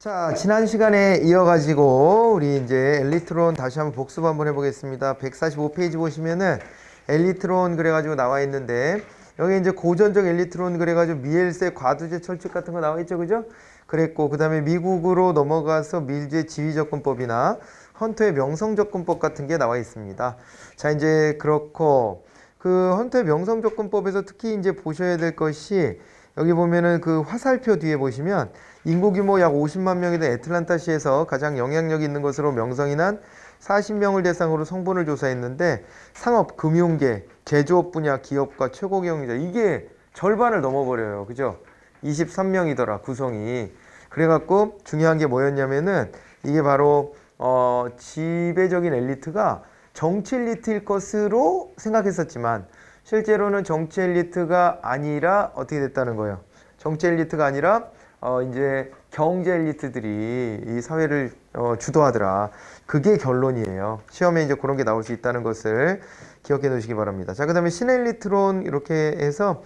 자, 지난 시간에 이어가지고 우리 이제 엘리트론 다시 한번 복습 한번 해보겠습니다. 145페이지 보시면은 엘리트론 그래가지고 나와 있는데 여기 이제 고전적 엘리트론 그래가지고 미엘세 과두제 철칙 같은 거 나와 있죠, 그죠? 그랬고 그 다음에 미국으로 넘어가서 밀주의 지위접근법이나 헌터의 명성접근법 같은 게 나와 있습니다. 자, 이제 그렇고 그 헌터의 명성접근법에서 특히 이제 보셔야 될 것이 여기 보면은 그 화살표 뒤에 보시면 인구 규모 약 50만 명이 된 애틀란타시에서 가장 영향력 있는 것으로 명성이 난 40명을 대상으로 성분을 조사했는데 상업, 금융계, 제조업 분야 기업과 최고 경영자 이게 절반을 넘어버려요. 그죠? 23명이더라 구성이. 그래갖고 중요한 게 뭐였냐면은 이게 바로 지배적인 엘리트가 정치 엘리트일 것으로 생각했었지만 실제로는 정치 엘리트가 아니라 어떻게 됐다는 거예요. 정치 엘리트가 아니라 이제 경제 엘리트들이 이 사회를 주도하더라. 그게 결론이에요. 시험에 이제 그런 게 나올 수 있다는 것을 기억해 놓으시기 바랍니다. 자, 그 다음에 신엘리트론 이렇게 해서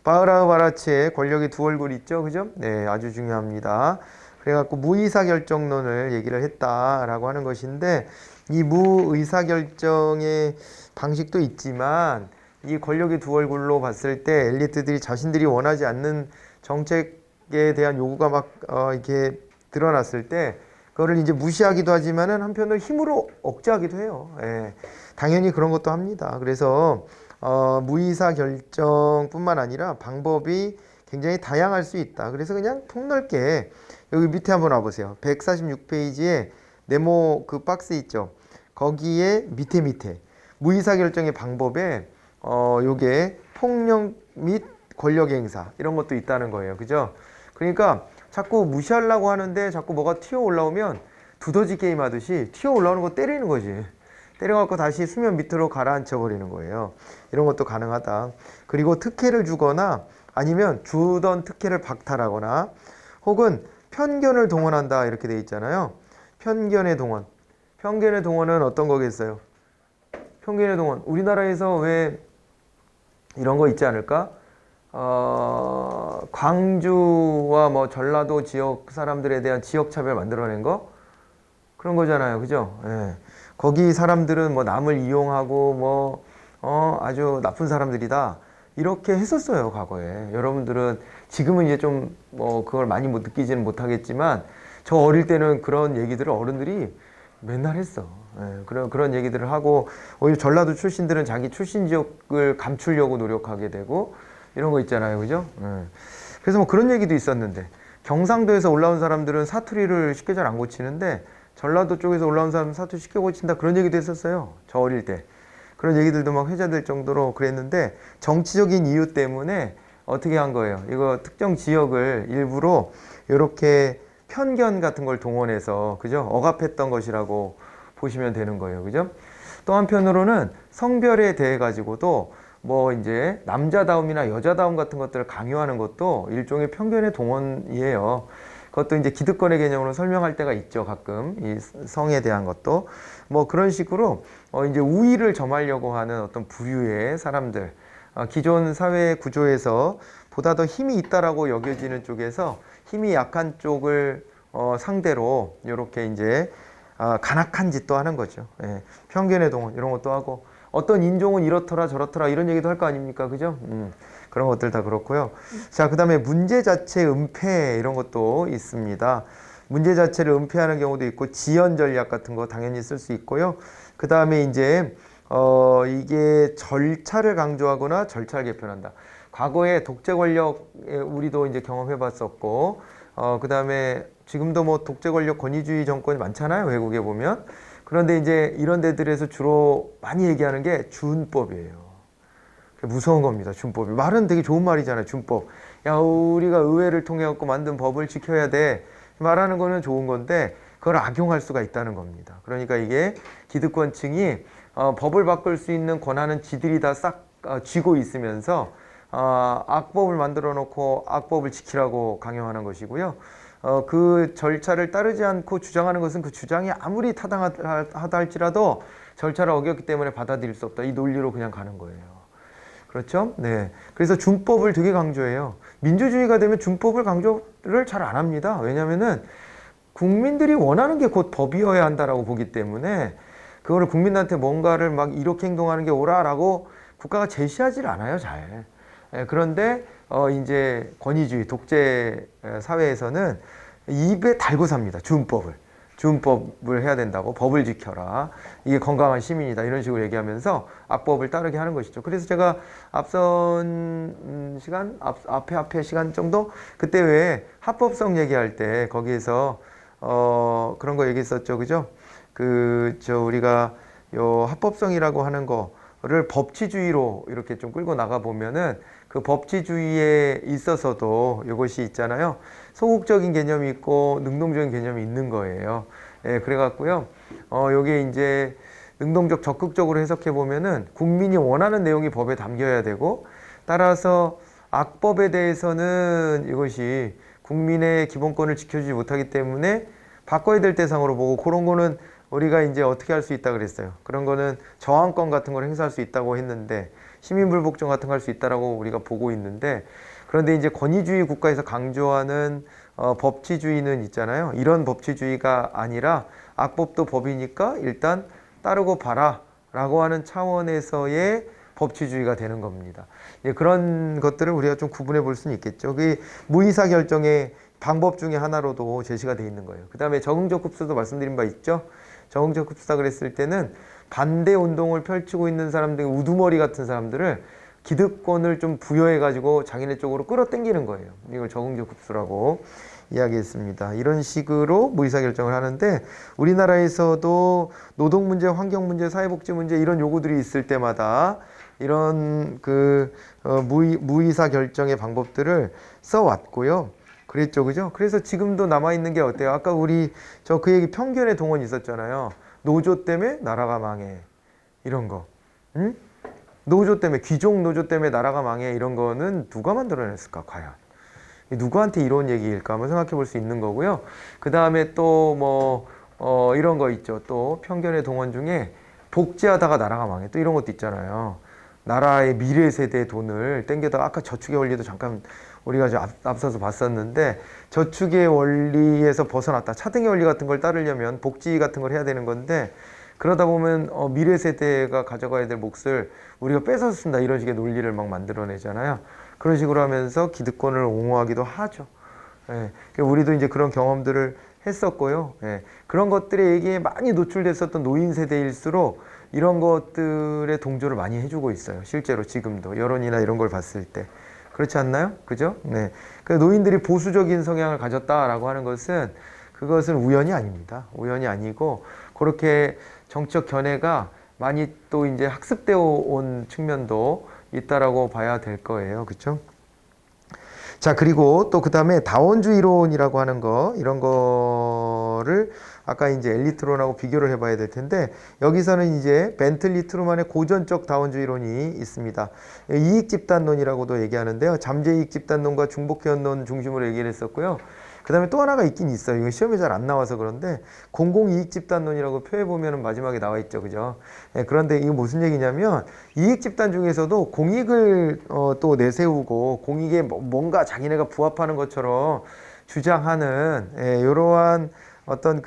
바흐라흐 바라츠의 권력의 두 얼굴 있죠, 그죠? 네, 아주 중요합니다. 그래갖고 무의사결정론을 얘기를 했다라고 하는 것인데 이 무의사결정의 방식도 있지만 이 권력의 두 얼굴로 봤을 때 엘리트들이 자신들이 원하지 않는 정책에 대한 요구가 막 이렇게 드러났을 때 그거를 이제 무시하기도 하지만은 한편으로 힘으로 억제하기도 해요. 예, 당연히 그런 것도 합니다. 그래서 무의사 결정뿐만 아니라 방법이 굉장히 다양할 수 있다. 그래서 그냥 폭넓게 여기 밑에 한번 와보세요. 146페이지에 네모 그 박스 있죠. 거기에 밑에 무의사 결정의 방법에 요게 폭력 및 권력 행사 이런 것도 있다는 거예요. 그죠? 그러니까 자꾸 무시하려고 하는데 자꾸 뭐가 튀어 올라오면 두더지 게임 하듯이 튀어 올라오는 거 때리는 거지. 때려갖고 다시 수면 밑으로 가라앉혀 버리는 거예요. 이런 것도 가능하다. 그리고 특혜를 주거나 아니면 주던 특혜를 박탈하거나 혹은 편견을 동원한다 이렇게 돼 있잖아요. 편견의 동원. 편견의 동원은 어떤 거겠어요? 편견의 동원. 우리나라에서 왜 이런 거 있지 않을까? 광주와 뭐 전라도 지역 사람들에 대한 지역 차별 만들어낸 거? 그런 거잖아요. 그죠? 예. 거기 사람들은 뭐 남을 이용하고 뭐, 아주 나쁜 사람들이다. 이렇게 했었어요, 과거에. 여러분들은 지금은 이제 좀 뭐 그걸 많이 못 느끼지는 못하겠지만 저 어릴 때는 그런 얘기들을 어른들이 맨날 했어. 예, 그런 얘기들을 하고 오히려 전라도 출신들은 자기 출신 지역을 감추려고 노력하게 되고 이런 거 있잖아요. 그죠? 예. 그래서 뭐 그런 얘기도 있었는데 경상도에서 올라온 사람들은 사투리를 쉽게 잘 안 고치는데 전라도 쪽에서 올라온 사람은 사투리 쉽게 고친다 그런 얘기도 했었어요. 저 어릴 때. 그런 얘기들도 막 회자될 정도로 그랬는데 정치적인 이유 때문에 어떻게 한 거예요? 이거 특정 지역을 일부러 이렇게 편견 같은 걸 동원해서 그죠? 억압했던 것이라고 보시면 되는 거예요. 그죠? 또 한편으로는 성별에 대해 가지고도 뭐 이제 남자다움이나 여자다움 같은 것들을 강요하는 것도 일종의 편견의 동원이에요. 그것도 이제 기득권의 개념으로 설명할 때가 있죠. 가끔 이 성에 대한 것도 뭐 그런 식으로 이제 우위를 점하려고 하는 어떤 부류의 사람들 기존 사회 구조에서 보다 더 힘이 있다라고 여겨지는 쪽에서 힘이 약한 쪽을 상대로 이렇게 이제 간악한 짓도 하는 거죠. 예. 편견의 동원 이런 것도 하고 어떤 인종은 이렇더라 저렇더라 이런 얘기도 할 거 아닙니까? 그죠? 그런 것들 다 그렇고요. 자, 그 다음에 문제 자체 은폐 이런 것도 있습니다. 문제 자체를 은폐하는 경우도 있고 지연 전략 같은 거 당연히 쓸 수 있고요. 그 다음에 이제 이게 절차를 강조하거나 절차를 개편한다. 과거에 독재 권력 우리도 이제 경험해 봤었고 그 다음에 지금도 뭐 독재 권력 권위주의 정권이 많잖아요. 외국에 보면. 그런데 이제 이런 데들에서 주로 많이 얘기하는 게 준법이에요. 무서운 겁니다. 준법이. 말은 되게 좋은 말이잖아요. 준법. 야, 우리가 의회를 통해 갖고 만든 법을 지켜야 돼. 말하는 거는 좋은 건데 그걸 악용할 수가 있다는 겁니다. 그러니까 이게 기득권층이 법을 바꿀 수 있는 권한은 지들이 다 싹 쥐고 있으면서 악법을 만들어 놓고 악법을 지키라고 강요하는 것이고요. 그 절차를 따르지 않고 주장하는 것은 그 주장이 아무리 타당하다 할지라도 절차를 어겼기 때문에 받아들일 수 없다. 이 논리로 그냥 가는 거예요. 그렇죠? 네. 그래서 준법을 되게 강조해요. 민주주의가 되면 준법을 강조를 잘 안 합니다. 왜냐면은 국민들이 원하는 게 곧 법이어야 한다라고 보기 때문에 그거를 국민한테 뭔가를 막 이렇게 행동하는 게 옳아라고 국가가 제시하질 않아요, 잘. 그런데 이제 권위주의 독재 사회에서는 입에 달고 삽니다. 준법을 해야 된다고, 법을 지켜라, 이게 건강한 시민이다, 이런 식으로 얘기하면서 악법을 따르게 하는 것이죠. 그래서 제가 앞선 시간, 앞에 시간 정도, 그때 왜 합법성 얘기할 때 거기에서 그런 거 얘기했었죠, 그죠? 우리가 요 합법성이라고 하는 거를 법치주의로 이렇게 좀 끌고 나가 보면은 그 법치주의에 있어서도 이것이 있잖아요. 소극적인 개념이 있고 능동적인 개념이 있는 거예요. 예, 그래갖고요. 요게 이제 능동적 적극적으로 해석해 보면은 국민이 원하는 내용이 법에 담겨야 되고, 따라서 악법에 대해서는 이것이 국민의 기본권을 지켜주지 못하기 때문에 바꿔야 될 대상으로 보고, 그런 거는 우리가 이제 어떻게 할 수 있다 그랬어요. 그런 거는 저항권 같은 걸 행사할 수 있다고 했는데, 시민불복종 같은 거 할 수 있다라고 우리가 보고 있는데, 그런데 이제 권위주의 국가에서 강조하는 법치주의는 있잖아요. 이런 법치주의가 아니라 악법도 법이니까 일단 따르고 봐라 라고 하는 차원에서의 법치주의가 되는 겁니다. 예, 그런 것들을 우리가 좀 구분해 볼 수는 있겠죠. 그 무의사 결정의 방법 중에 하나로도 제시가 되어 있는 거예요. 그 다음에 적응적 흡수도 말씀드린 바 있죠. 적응적 흡수다 그랬을 때는 반대 운동을 펼치고 있는 사람들, 우두머리 같은 사람들을 기득권을 좀 부여해가지고 자기네 쪽으로 끌어당기는 거예요. 이걸 적응적 흡수라고 이야기했습니다. 이런 식으로 무의사결정을 하는데, 우리나라에서도 노동 문제, 환경 문제, 사회복지 문제 이런 요구들이 있을 때마다 이런 무의사결정의 방법들을 써왔고요. 그랬죠, 그죠? 그래서 지금도 남아있는 게 어때요? 아까 그 얘기 편견의 동원이 있었잖아요. 노조 때문에 나라가 망해. 이런 거. 응? 노조 때문에, 귀족 노조 때문에 나라가 망해. 이런 거는 누가 만들어냈을까, 과연? 누구한테 이런 얘기일까 한번 생각해 볼 수 있는 거고요. 그 다음에 또 이런 거 있죠. 또 편견의 동원 중에 복지하다가 나라가 망해. 또 이런 것도 있잖아요. 나라의 미래 세대의 돈을 땡겨다가, 아까 저축의 원리도 잠깐 우리가 앞서서 봤었는데, 저축의 원리에서 벗어났다. 차등의 원리 같은 걸 따르려면 복지 같은 걸 해야 되는 건데, 그러다 보면 미래 세대가 가져가야 될 몫을 우리가 뺏어서 쓴다, 이런 식의 논리를 막 만들어내잖아요. 그런 식으로 하면서 기득권을 옹호하기도 하죠. 예, 우리도 이제 그런 경험들을 했었고요. 예, 그런 것들의 얘기에 많이 노출됐었던 노인 세대일수록 이런 것들의 동조를 많이 해주고 있어요. 실제로 지금도 여론이나 이런 걸 봤을 때. 그렇지 않나요? 그죠? 네. 그 노인들이 보수적인 성향을 가졌다라고 하는 것은, 그것은 우연이 아닙니다. 우연이 아니고, 그렇게 정치적 견해가 많이 또 이제 학습되어 온 측면도 있다라고 봐야 될 거예요. 그렇죠? 자, 그리고 또 그 다음에 다원주의론이라고 하는 거, 이런 거를 아까 이제 엘리트론하고 비교를 해봐야 될 텐데, 여기서는 이제 벤틀리 트루만의 고전적 다원주의론이 있습니다. 이익집단론이라고도 얘기하는데요. 잠재이익집단론과 중복회원론 중심으로 얘기를 했었고요. 그 다음에 또 하나가 있긴 있어요. 이거 시험에 잘 안 나와서 그런데, 공공이익집단론이라고 표해보면 마지막에 나와 있죠. 그죠? 네, 그런데 이게 무슨 얘기냐면, 이익집단 중에서도 공익을 또 내세우고, 공익에 뭔가 자기네가 부합하는 것처럼 주장하는, 이러한 어떤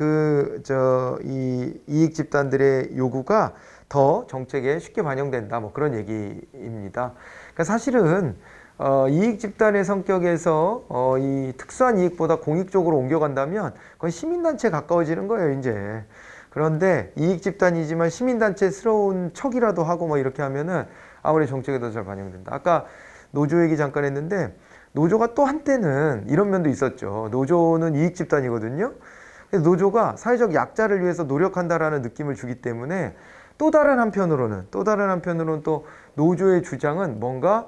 이 이익집단들의 요구가 더 정책에 쉽게 반영된다. 뭐 그런 얘기입니다. 그러니까 사실은 이익집단의 성격에서 이 특수한 이익보다 공익 쪽으로 옮겨간다면 그건 시민단체에 가까워지는 거예요, 이제. 그런데 이익집단이지만 시민단체스러운 척이라도 하고 뭐 이렇게 하면은 아무리 정책에도 잘 반영된다. 아까 노조 얘기 잠깐 했는데, 노조가 또 한때는 이런 면도 있었죠. 노조는 이익집단이거든요. 그래서 노조가 사회적 약자를 위해서 노력한다라는 느낌을 주기 때문에, 또 다른 한편으로는 또 노조의 주장은 뭔가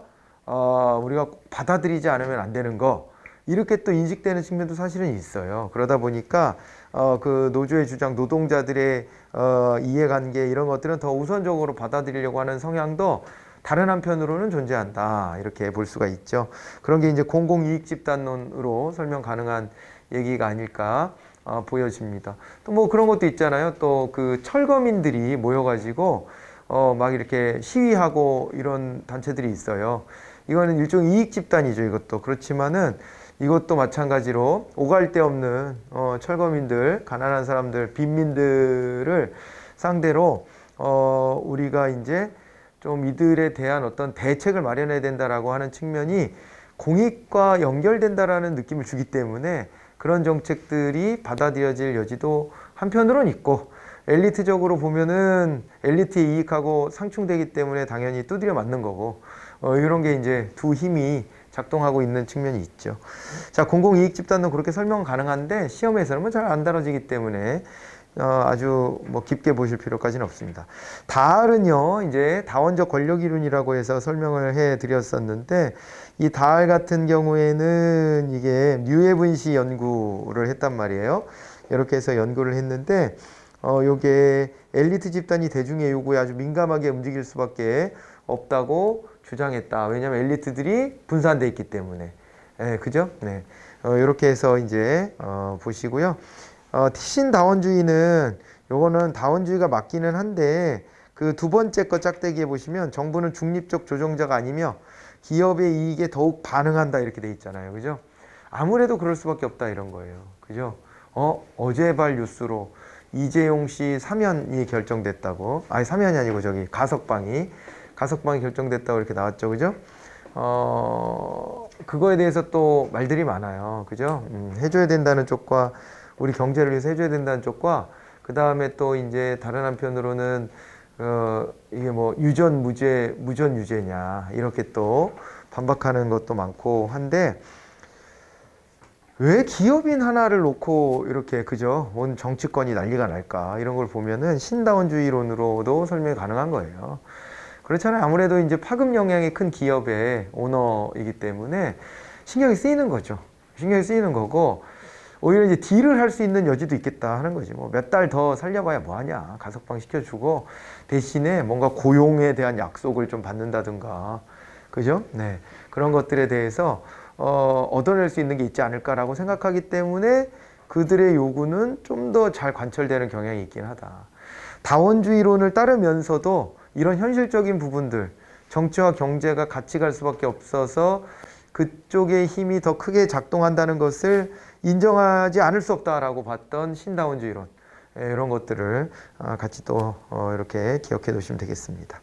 우리가 받아들이지 않으면 안 되는 거, 이렇게 또 인식되는 측면도 사실은 있어요. 그러다 보니까 그 노조의 주장, 노동자들의 이해관계, 이런 것들은 더 우선적으로 받아들이려고 하는 성향도 다른 한편으로는 존재한다, 이렇게 볼 수가 있죠. 그런 게 이제 공공이익집단론으로 설명 가능한 얘기가 아닐까 보여집니다. 또 뭐 그런 것도 있잖아요. 또 그 철거민들이 모여가지고 막 이렇게 시위하고 이런 단체들이 있어요. 이거는 일종의 이익집단이죠, 이것도. 그렇지만은 이것도 마찬가지로 오갈 데 없는 철거민들, 가난한 사람들, 빈민들을 상대로 우리가 이제 좀 이들에 대한 어떤 대책을 마련해야 된다라고 하는 측면이 공익과 연결된다라는 느낌을 주기 때문에 그런 정책들이 받아들여질 여지도 한편으로는 있고, 엘리트적으로 보면은 엘리트의 이익하고 상충되기 때문에 당연히 두드려 맞는 거고, 이런 게 이제 두 힘이 작동하고 있는 측면이 있죠. 자, 공공이익 집단도 그렇게 설명 가능한데 시험에서는 뭐 잘 안 다뤄지기 때문에 아주 뭐 깊게 보실 필요까지는 없습니다. 다알은요, 이제 다원적 권력 이론이라고 해서 설명을 해 드렸었는데, 이 다알 같은 경우에는 이게 류에븐시 연구를 했단 말이에요. 이렇게 해서 연구를 했는데, 요게 엘리트 집단이 대중의 요구에 아주 민감하게 움직일 수밖에 없다고 주장했다. 왜냐하면 엘리트들이 분산돼 있기 때문에. 그죠? 네. 이렇게 해서 이제 보시고요. 신다원주의는 요거는 다원주의가 맞기는 한데, 그 두 번째 거 짝대기에 보시면 정부는 중립적 조정자가 아니며 기업의 이익에 더욱 반응한다 이렇게 돼 있잖아요. 그죠? 아무래도 그럴 수밖에 없다 이런 거예요. 그죠? 어제발 뉴스로 이재용 씨 사면이 결정됐다고. 아니, 사면이 아니고 저기 가석방이 결정됐다고 이렇게 나왔죠. 그죠? 그거에 대해서 또 말들이 많아요. 그죠? 해줘야 된다는 쪽과 우리 경제를 위해서 해줘야 된다는 쪽과, 그 다음에 또 이제 다른 한편으로는 이게 뭐 유전 무죄, 무전 유죄냐 이렇게 또 반박하는 것도 많고 한데, 왜 기업인 하나를 놓고 이렇게 그죠? 온 정치권이 난리가 날까? 이런 걸 보면은 신다원주의론으로도 설명이 가능한 거예요. 그렇잖아요. 아무래도 이제 파급 영향이 큰 기업의 오너이기 때문에 신경이 쓰이는 거죠. 신경이 쓰이는 거고, 오히려 이제 딜을 할 수 있는 여지도 있겠다 하는 거지. 뭐 몇 달 더 살려봐야 뭐하냐. 가석방 시켜주고 대신에 뭔가 고용에 대한 약속을 좀 받는다든가. 그죠? 네. 그런 것들에 대해서 얻어낼 수 있는 게 있지 않을까라고 생각하기 때문에 그들의 요구는 좀 더 잘 관철되는 경향이 있긴 하다. 다원주의론을 따르면서도 이런 현실적인 부분들, 정치와 경제가 같이 갈 수밖에 없어서 그쪽의 힘이 더 크게 작동한다는 것을 인정하지 않을 수 없다라고 봤던 신다원주의론, 이런 것들을 같이 또 이렇게 기억해 두시면 되겠습니다.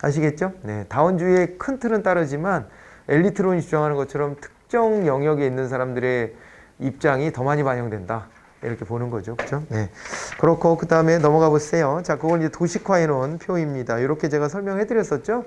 아시겠죠? 네, 다원주의의 큰 틀은 따르지만 엘리트론이 주장하는 것처럼 특정 영역에 있는 사람들의 입장이 더 많이 반영된다. 이렇게 보는 거죠. 그죠? 네. 그렇고, 그 다음에 넘어가 보세요. 자, 그건 이제 도식화해 놓은 표입니다. 이렇게 제가 설명해 드렸었죠?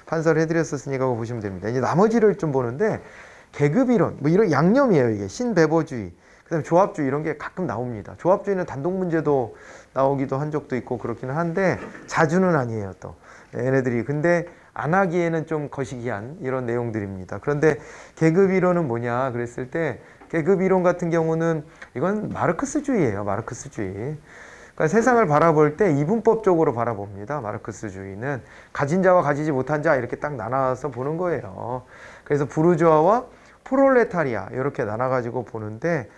판서를 해 드렸었으니까 그거 보시면 됩니다. 이제 나머지를 좀 보는데, 계급이론, 뭐 이런 양념이에요, 이게. 신배보주의, 그 다음에 조합주의, 이런 게 가끔 나옵니다. 조합주의는 단독 문제도 나오기도 한 적도 있고 그렇기는 한데, 자주는 아니에요, 또. 얘네들이. 근데 안 하기에는 좀 거시기한 이런 내용들입니다. 그런데 계급이론은 뭐냐 그랬을 때, 계급이론 같은 경우는 이건 마르크스주의예요. 마르크스주의. 그러니까 세상을 바라볼 때 이분법적으로 바라봅니다. 마르크스주의는 가진 자와 가지지 못한 자 이렇게 딱 나눠서 보는 거예요. 그래서 부르주아와 프롤레타리아 이렇게 나눠가지고 보는데,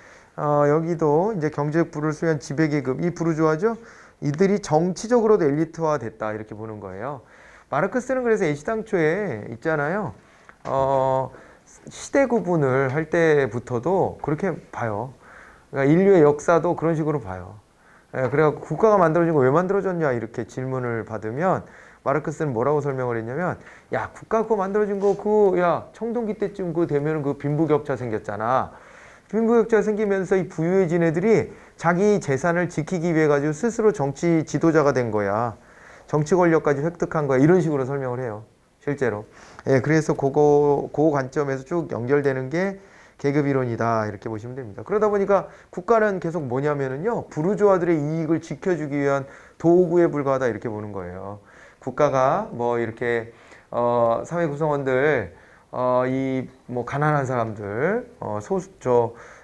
여기도 이제 경제적 부를 수한 지배계급, 이 부르주아죠. 이들이 정치적으로도 엘리트화 됐다 이렇게 보는 거예요. 마르크스는 그래서 애시당초에 있잖아요. 시대 구분을 할 때부터도 그렇게 봐요. 그러니까 인류의 역사도 그런 식으로 봐요. 그래갖고 국가가 만들어진 거 왜 만들어졌냐 이렇게 질문을 받으면 마르크스는 뭐라고 설명을 했냐면, 야, 국가 그거 만들어진 거 야, 청동기 때쯤 되면은 그 빈부격차 생겼잖아. 빈부격차 생기면서 이 부유해진 애들이 자기 재산을 지키기 위해 가지고 스스로 정치 지도자가 된 거야. 정치 권력까지 획득한 거야. 이런 식으로 설명을 해요. 실제로. 예, 그래서 그 관점에서 쭉 연결되는 게 계급 이론이다. 이렇게 보시면 됩니다. 그러다 보니까 국가는 계속 뭐냐면은요, 부르주아들의 이익을 지켜주기 위한 도구에 불과하다. 이렇게 보는 거예요. 국가가 뭐 이렇게, 사회 구성원들, 이 뭐 가난한 사람들,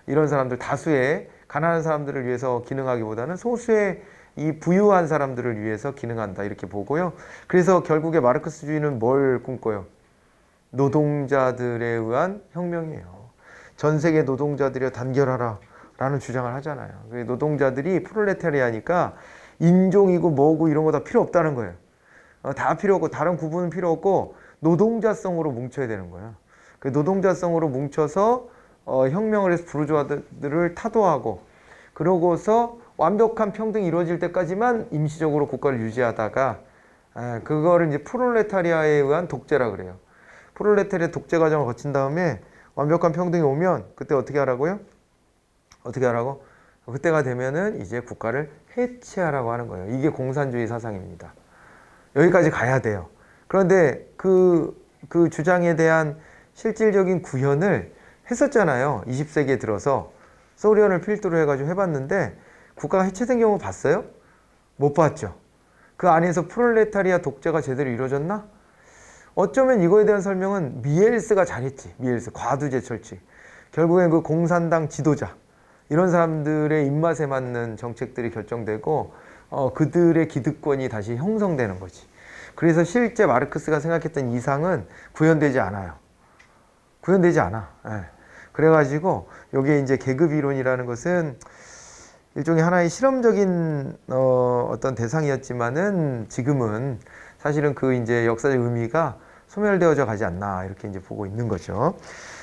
이런 사람들 다수의 가난한 사람들을 위해서 기능하기보다는 소수의 이 부유한 사람들을 위해서 기능한다 이렇게 보고요. 그래서 결국에 마르크스주의는 뭘 꿈꿔요? 노동자들에 의한 혁명이에요. 전 세계 노동자들이 단결하라 라는 주장을 하잖아요. 노동자들이 프롤레타리아니까 인종이고 뭐고 이런 거 다 필요 없다는 거예요. 다 필요 없고 다른 구분은 필요 없고 노동자성으로 뭉쳐야 되는 거예요. 그 노동자성으로 뭉쳐서 혁명을 해서 부르주아들을 타도하고 그러고서 완벽한 평등이 이루어질 때까지만 임시적으로 국가를 유지하다가 그거를 이제 프롤레타리아에 의한 독재라 그래요. 프롤레타리아 독재 과정을 거친 다음에 완벽한 평등이 오면 그때 어떻게 하라고요? 어떻게 하라고? 그때가 되면은 이제 국가를 해체하라고 하는 거예요. 이게 공산주의 사상입니다. 여기까지 가야 돼요. 그런데 그 주장에 대한 실질적인 구현을 했었잖아요. 20세기에 들어서 소련을 필두로 해가지고 해봤는데 국가가 해체된 경우 봤어요? 못 봤죠. 그 안에서 프롤레타리아 독재가 제대로 이루어졌나? 어쩌면 이거에 대한 설명은 미엘스가 잘했지. 미엘스, 과두제 철칙. 결국엔 그 공산당 지도자 이런 사람들의 입맛에 맞는 정책들이 결정되고 그들의 기득권이 다시 형성되는 거지. 그래서 실제 마르크스가 생각했던 이상은 구현되지 않아요. 구현되지 않아. 예. 그래가지고 요게 이제 계급 이론이라는 것은 일종의 하나의 실험적인 어떤 대상이었지만은 지금은 사실은 그 이제 역사적 의미가 소멸되어져 가지 않나 이렇게 이제 보고 있는 거죠.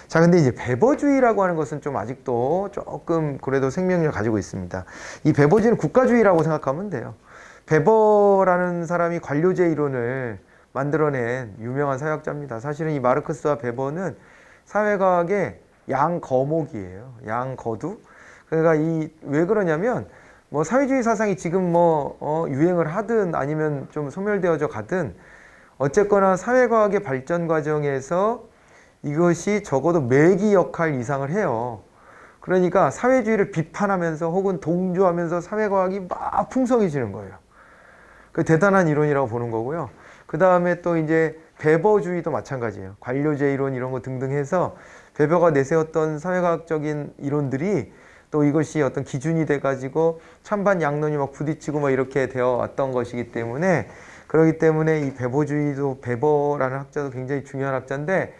자, 근데 이제 베버주의라고 하는 것은 좀 아직도 조금 그래도 생명력을 가지고 있습니다. 이 베버주의는 국가주의라고 생각하면 돼요. 베버라는 사람이 관료제 이론을 만들어낸 유명한 사회학자입니다. 사실은 이 마르크스와 베버는 사회과학의 양거목이에요. 양거두. 그러니까 왜 그러냐면 뭐 사회주의 사상이 지금 유행을 하든 아니면 좀 소멸되어져 가든 어쨌거나 사회과학의 발전 과정에서 이것이 적어도 매기 역할 이상을 해요. 그러니까 사회주의를 비판하면서 혹은 동조하면서 사회과학이 막 풍성해지는 거예요. 그 대단한 이론이라고 보는 거고요. 그 다음에 또 이제 베버주의도 마찬가지예요. 관료제 이론 이런 거 등등 해서 베버가 내세웠던 사회과학적인 이론들이 또 이것이 어떤 기준이 돼가지고 찬반 양론이 막 부딪히고 막 이렇게 되어 왔던 것이기 때문에 그렇기 때문에 이 베버주의도 베버라는 학자도 굉장히 중요한 학자인데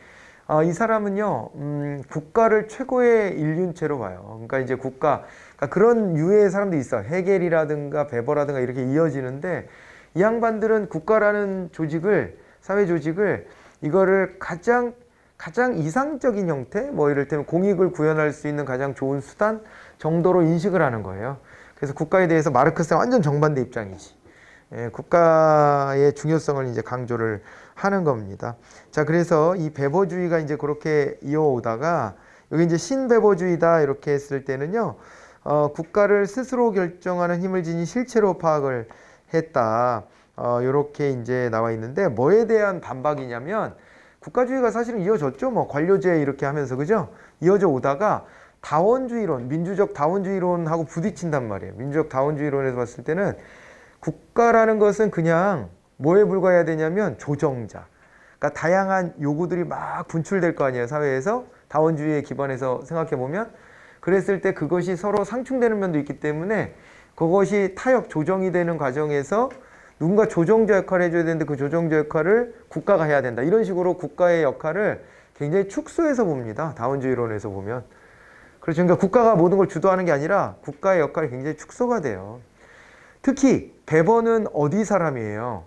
이 사람은요 국가를 최고의 인륜체로 봐요. 그러니까 이제 그러니까 그런 유해의 사람들이 있어. 헤겔이라든가 베버라든가 이렇게 이어지는데 이 양반들은 국가라는 조직을 사회 조직을 이거를 가장 이상적인 형태 뭐 이를테면 공익을 구현할 수 있는 가장 좋은 수단 정도로 인식을 하는 거예요. 그래서 국가에 대해서 마르크스랑 완전 정반대 입장이지. 국가의 중요성을 이제 강조를 하는 겁니다. 자, 그래서 이 베버주의가 이제 그렇게 이어오다가 여기 이제 신베버주의다 이렇게 했을 때는요, 국가를 스스로 결정하는 힘을 지닌 실체로 파악을 했다. 이렇게 이제 나와 있는데 뭐에 대한 반박이냐면 국가주의가 사실은 이어졌죠. 뭐 관료제 이렇게 하면서 그죠? 이어져 오다가 다원주의론, 민주적 다원주의론하고 부딪힌단 말이에요. 민주적 다원주의론에서 봤을 때는 국가라는 것은 그냥 뭐에 불과해야 되냐면 조정자. 그러니까 다양한 요구들이 막 분출될 거 아니에요. 사회에서. 다원주의에 기반해서 생각해 보면. 그랬을 때 그것이 서로 상충되는 면도 있기 때문에 그것이 타협, 조정이 되는 과정에서 누군가 조정자 역할을 해줘야 되는데 그 조정자 역할을 국가가 해야 된다. 이런 식으로 국가의 역할을 굉장히 축소해서 봅니다. 다원주의론에서 보면. 그렇죠. 그러니까 국가가 모든 걸 주도하는 게 아니라 국가의 역할이 굉장히 축소가 돼요. 특히 베버는 어디 사람이에요?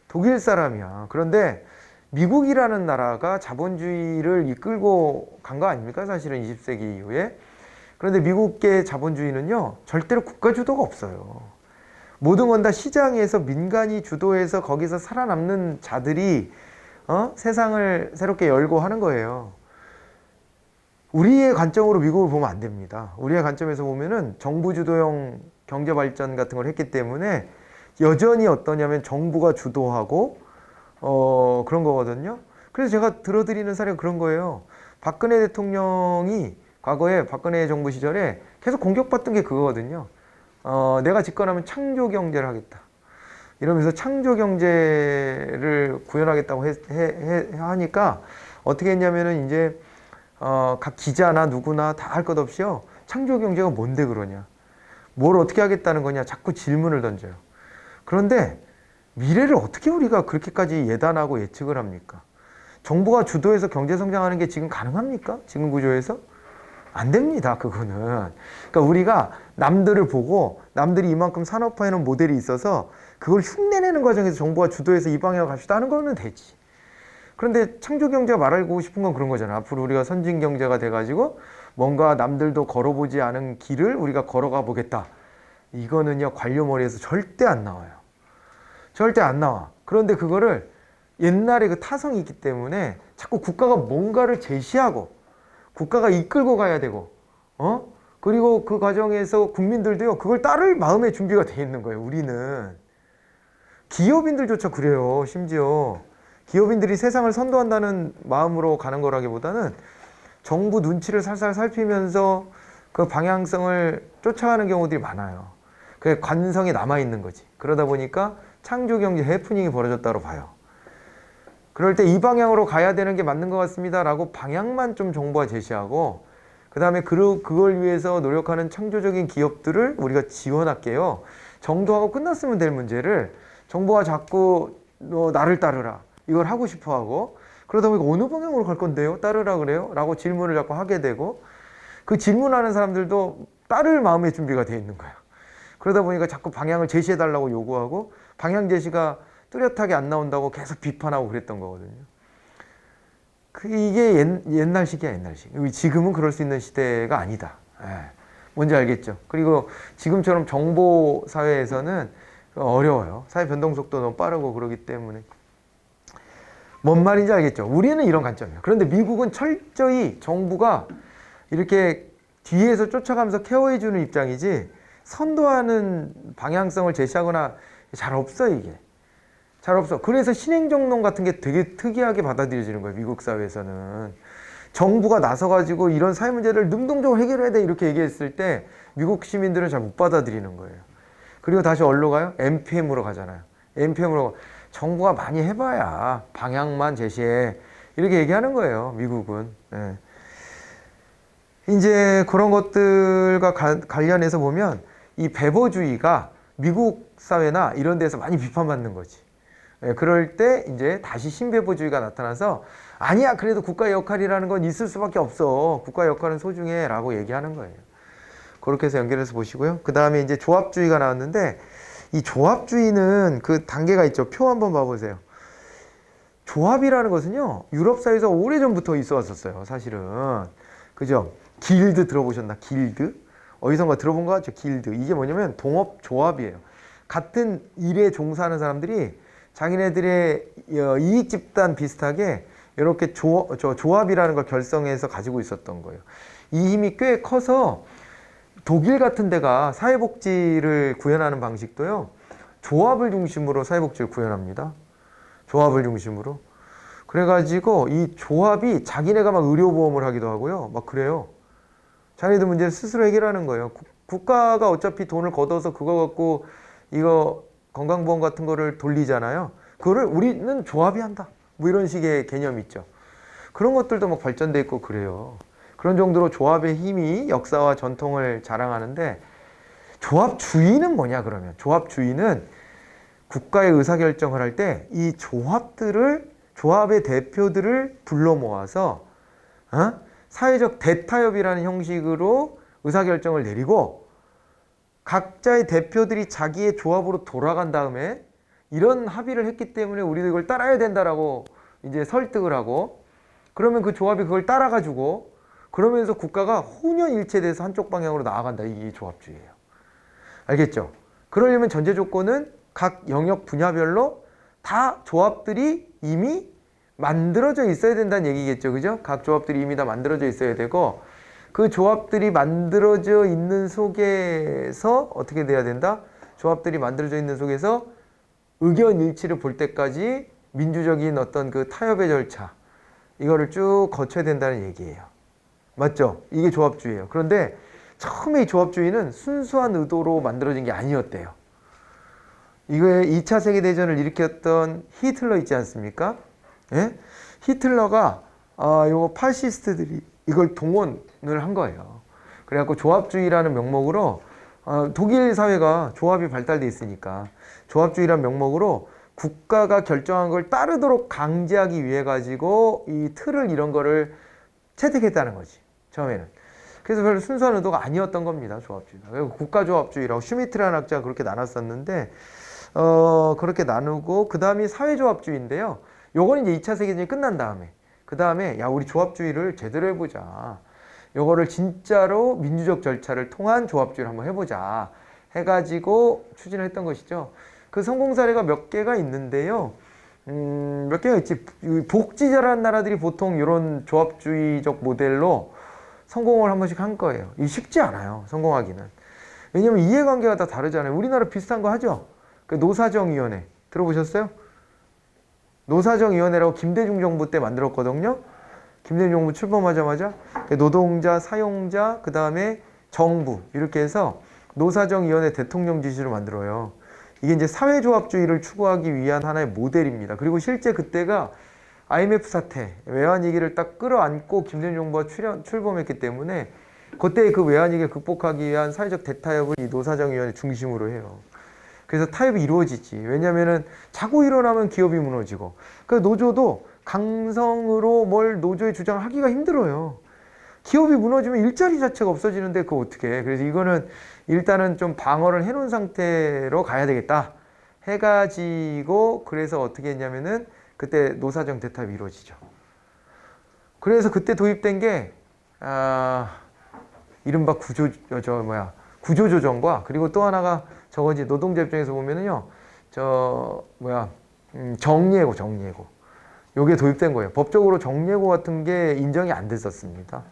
독일 사람이야. 그런데 미국이라는 나라가 자본주의를 이끌고 간 거 아닙니까? 사실은 20세기 이후에. 그런데 미국의 자본주의는요, 절대로 국가 주도가 없어요. 모든 건 다 시장에서 민간이 주도해서 거기서 살아남는 자들이 세상을 새롭게 열고 하는 거예요. 우리의 관점으로 미국을 보면 안 됩니다. 우리의 관점에서 보면은 정부 주도형 경제 발전 같은 걸 했기 때문에 여전히 어떠냐면 정부가 주도하고 그런 거거든요. 그래서 제가 들어드리는 사례가 그런 거예요. 박근혜 대통령이 과거에 박근혜 정부 시절에 계속 공격받던 게 그거거든요. 내가 집권하면 창조 경제를 하겠다. 이러면서 창조 경제를 구현하겠다고 하니까 어떻게 했냐면은 이제 각 기자나 누구나 다 할 것 없이요. 창조 경제가 뭔데 그러냐. 뭘 어떻게 하겠다는 거냐. 자꾸 질문을 던져요. 그런데 미래를 어떻게 우리가 그렇게까지 예단하고 예측을 합니까? 정부가 주도해서 경제 성장하는 게 지금 가능합니까? 지금 구조에서? 안 됩니다. 그거는. 그러니까 우리가 남들을 보고 남들이 이만큼 산업화해놓은 모델이 있어서 그걸 흉내내는 과정에서 정부가 주도해서 이 방향으로 갑시다 하는 거는 되지. 그런데 창조경제가 말하고 싶은 건 그런 거잖아. 앞으로 우리가 선진경제가 돼가지고 뭔가 남들도 걸어보지 않은 길을 우리가 걸어가 보겠다. 이거는요, 관료 머리에서 절대 안 나와요. 절대 안 나와. 그런데 그거를 옛날에 그 타성이 있기 때문에 자꾸 국가가 뭔가를 제시하고 국가가 이끌고 가야 되고, 그리고 그 과정에서 국민들도요, 그걸 따를 마음의 준비가 돼 있는 거예요, 우리는. 기업인들조차 그래요, 심지어. 기업인들이 세상을 선도한다는 마음으로 가는 거라기보다는 정부 눈치를 살살 살피면서 그 방향성을 쫓아가는 경우들이 많아요. 그게 관성이 남아있는 거지. 그러다 보니까 창조경제 해프닝이 벌어졌다고 봐요. 그럴 때 이 방향으로 가야 되는 게 맞는 것 같습니다 라고 방향만 좀 정부가 제시하고, 그 다음에 그걸 위해서 노력하는 창조적인 기업들을 우리가 지원할게요 정도하고 끝났으면 될 문제를 정부가 자꾸 너 나를 따르라 이걸 하고 싶어 하고, 그러다 보니까 어느 방향으로 갈 건데요? 따르라 그래요? 라고 질문을 자꾸 하게 되고, 그 질문하는 사람들도 따를 마음의 준비가 돼 있는 거야. 그러다 보니까 자꾸 방향을 제시해 달라고 요구하고, 방향 제시가 뚜렷하게 안 나온다고 계속 비판하고 그랬던 거거든요. 이게 옛날식이야, 옛날식. 지금은 그럴 수 있는 시대가 아니다. 뭔지 알겠죠? 그리고 지금처럼 정보 사회에서는 어려워요. 사회 변동 속도 너무 빠르고 그러기 때문에. 뭔 말인지 알겠죠? 우리는 이런 관점이에요. 그런데 미국은 철저히 정부가 이렇게 뒤에서 쫓아가면서 케어해주는 입장이지 선도하는 방향성을 제시하거나 잘 없어, 이게. 잘 없어. 그래서 신행정론 같은 게 되게 특이하게 받아들여지는 거예요, 미국 사회에서는. 정부가 나서가지고 이런 사회 문제를 능동적으로 해결해야 돼 이렇게 얘기했을 때 미국 시민들은 잘 못 받아들이는 거예요. 그리고 다시 어디로 가요? NPM으로 가잖아요. NPM으로 정부가 많이 해봐야 방향만 제시해 이렇게 얘기하는 거예요, 미국은. 네. 이제 그런 것들과 관련해서 보면 이 배보주의가 미국 사회나 이런 데서 많이 비판받는 거지. 그럴 때 이제 다시 신배보주의가 나타나서 아니야, 그래도 국가의 역할이라는 건 있을 수밖에 없어. 국가의 역할은 소중해 라고 얘기하는 거예요. 그렇게 해서 연결해서 보시고요. 그 다음에 이제 조합주의가 나왔는데, 이 조합주의는 그 단계가 있죠. 표 한번 봐보세요. 조합이라는 것은요, 유럽 사회에서 오래전부터 있어 왔었어요, 사실은. 그죠? 길드 들어보셨나? 길드? 어디선가 들어본 거 같죠? 길드. 이게 뭐냐면 동업조합이에요. 같은 일에 종사하는 사람들이 자기네들의 이익 집단 비슷하게 이렇게 조합이라는 걸 결성해서 가지고 있었던 거예요. 이 힘이 꽤 커서 독일 같은 데가 사회복지를 구현하는 방식도요, 조합을 중심으로 사회복지를 구현합니다. 조합을 중심으로. 그래가지고 이 조합이 자기네가 막 의료보험을 하기도 하고요. 막 그래요. 자기네들 문제를 스스로 해결하는 거예요. 국가가 어차피 돈을 걷어서 그거 갖고 이거 건강보험 같은 거를 돌리잖아요. 그거를 우리는 조합이 한다. 뭐 이런 식의 개념이 있죠. 그런 것들도 막 발전돼 있고 그래요. 그런 정도로 조합의 힘이 역사와 전통을 자랑하는데, 조합주의는 뭐냐 그러면, 조합주의는 국가의 의사결정을 할 때 이 조합의 대표들을 불러 모아서 사회적 대타협이라는 형식으로 의사결정을 내리고, 각자의 대표들이 자기의 조합으로 돌아간 다음에 이런 합의를 했기 때문에 우리도 이걸 따라야 된다라고 이제 설득을 하고, 그러면 그 조합이 그걸 따라가지고, 그러면서 국가가 혼연일체돼서 한쪽 방향으로 나아간다. 이게 조합주의예요. 알겠죠? 그러려면 전제 조건은 각 영역 분야별로 다 조합들이 이미 만들어져 있어야 된다는 얘기겠죠. 그죠? 각 조합들이 이미 다 만들어져 있어야 되고, 그 조합들이 만들어져 있는 속에서 어떻게 돼야 된다? 조합들이 만들어져 있는 속에서 의견 일치를 볼 때까지 민주적인 어떤 그 타협의 절차, 이거를 쭉 거쳐야 된다는 얘기예요. 맞죠? 이게 조합주의예요. 그런데 처음에 이 조합주의는 순수한 의도로 만들어진 게 아니었대요. 이거에 2차 세계대전을 일으켰던 히틀러 있지 않습니까? 예? 히틀러가 요거 파시스트들이 이걸 동원을 한 거예요. 그래갖고 조합주의라는 명목으로 독일 사회가 조합이 발달돼 있으니까 조합주의라는 명목으로 국가가 결정한 걸 따르도록 강제하기 위해 가지고 이 틀을 이런 거를 채택했다는 거지, 처음에는. 그래서 별로 순수한 의도가 아니었던 겁니다, 조합주의가. 국가조합주의라고 슈미트라는 학자가 그렇게 나눴었는데, 그렇게 나누고, 그 다음이 사회조합주의인데요. 요거는 이제 2차 세계대전이 끝난 다음에, 그 다음에 야 우리 조합주의를 제대로 해보자. 요거를 진짜로 민주적 절차를 통한 조합주의를 한번 해보자 해가지고 추진을 했던 것이죠. 그 성공 사례가 몇 개가 있는데요. 몇 개가 있지. 복지 잘한 나라들이 보통 이런 조합주의적 모델로 성공을 한 번씩 한 거예요. 이 쉽지 않아요, 성공하기는. 왜냐면 이해관계가 다 다르잖아요. 우리나라 비슷한 거 하죠. 그 노사정위원회 들어보셨어요? 노사정위원회라고 김대중 정부 때 만들었거든요. 김대중 정부 출범하자마자 노동자, 사용자, 그 다음에 정부 이렇게 해서 노사정위원회 대통령 지시로 만들어요. 이게 이제 사회조합주의를 추구하기 위한 하나의 모델입니다. 그리고 실제 그때가 IMF 사태, 외환위기를 딱 끌어안고 김대중 정부가 출범했기 때문에 그때 그 외환위기를 극복하기 위한 사회적 대타협을 이 노사정위원회 중심으로 해요. 그래서 타협이 이루어지지. 왜냐면은 자꾸 일어나면 기업이 무너지고. 그 노조도 강성으로 뭘 노조의 주장을 하기가 힘들어요. 기업이 무너지면 일자리 자체가 없어지는데 그거 어떻게 해. 그래서 이거는 일단은 좀 방어를 해놓은 상태로 가야 되겠다 해가지고 그래서 어떻게 했냐면은 그때 노사정 대타협이 이루어지죠. 그래서 그때 도입된 게 이른바 구조조정과 그리고 또 하나가 저거지 노동자 입장에서 보면은요 정리해고 요게 도입된 거예요. 법적으로 정리해고 같은 게 인정이 안 됐었습니다.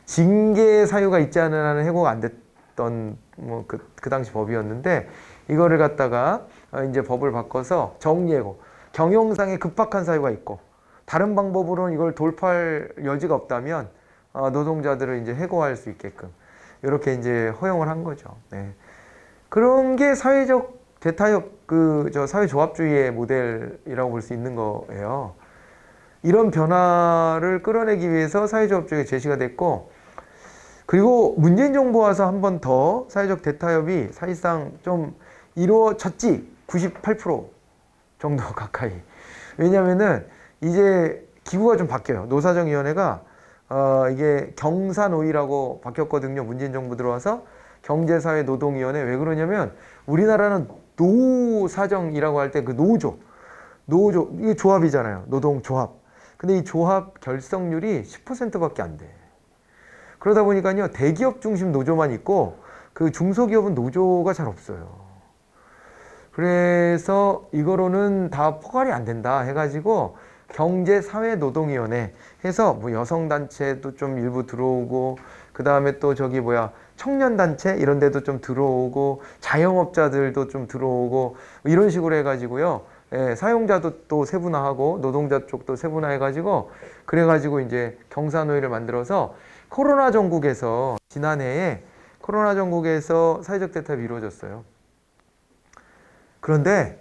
징계 사유가 있지 않은 한은 해고가 안 됐던 그 당시 법이었는데 이거를 갖다가 이제 법을 바꿔서 정리해고 경영상의 급박한 사유가 있고 다른 방법으로는 이걸 돌파할 여지가 없다면 노동자들을 이제 해고할 수 있게끔 이렇게 이제 허용을 한 거죠. 네. 그런 게 사회적 대타협 사회조합주의의 모델이라고 볼 수 있는 거예요. 이런 변화를 끌어내기 위해서 사회조합주의가 제시가 됐고 그리고 문재인 정부 와서 한 번 더 사회적 대타협이 사실상 좀 이루어졌지. 98% 정도 가까이. 왜냐면은 이제 기구가 좀 바뀌어요. 노사정위원회가 이게 경사노위라고 바뀌었거든요. 문재인 정부 들어와서 경제사회노동위원회. 왜 그러냐면 우리나라는 노사정이라고 할 때 그 노조 이게 조합이잖아요. 노동조합. 근데 이 조합 결성률이 10%밖에 안 돼. 그러다 보니까요 대기업 중심 노조만 있고 그 중소기업은 노조가 잘 없어요. 그래서 이거로는 다 포괄이 안 된다 해가지고 경제사회노동위원회 해서 뭐 여성단체도 좀 일부 들어오고 그 다음에 또 청년단체 이런 데도 좀 들어오고 자영업자들도 좀 들어오고 이런 식으로 해가지고요. 예, 사용자도 또 세분화하고 노동자 쪽도 세분화해가지고 그래가지고 이제 경사노위를 만들어서 코로나 전국에서 지난해에 코로나 전국에서 사회적 대타협이 이루어졌어요. 그런데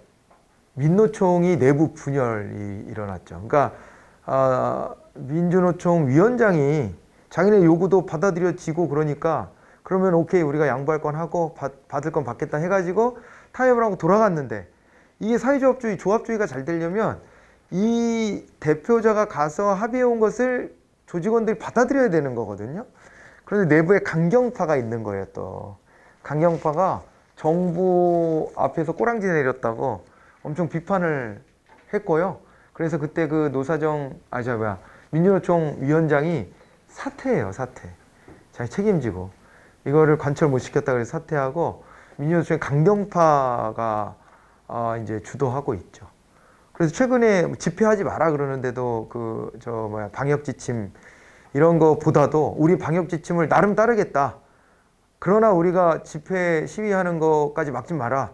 민노총이 내부 분열이 일어났죠. 그러니까 민주노총 위원장이 자기네 요구도 받아들여지고 그러니까 그러면 오케이 우리가 양보할 건 하고 받을 건 받겠다 해가지고 타협을 하고 돌아갔는데 이게 사회조합주의, 조합주의가 잘 되려면 이 대표자가 가서 합의해온 것을 조직원들이 받아들여야 되는 거거든요. 그런데 내부에 강경파가 있는 거예요. 또 강경파가 정부 앞에서 꼬랑지 내렸다고 엄청 비판을 했고요. 그래서 그때 그 민주노총 위원장이 사퇴해요. 사퇴. 자기 책임지고 이거를 관철 못 시켰다 그래서 사퇴하고 민주노총의 강경파가 이제 주도하고 있죠. 그래서 최근에 집회하지 마라 그러는데도 방역 지침 이런 거보다도 우리 방역 지침을 나름 따르겠다. 그러나 우리가 집회 시위하는 것까지 막지 마라.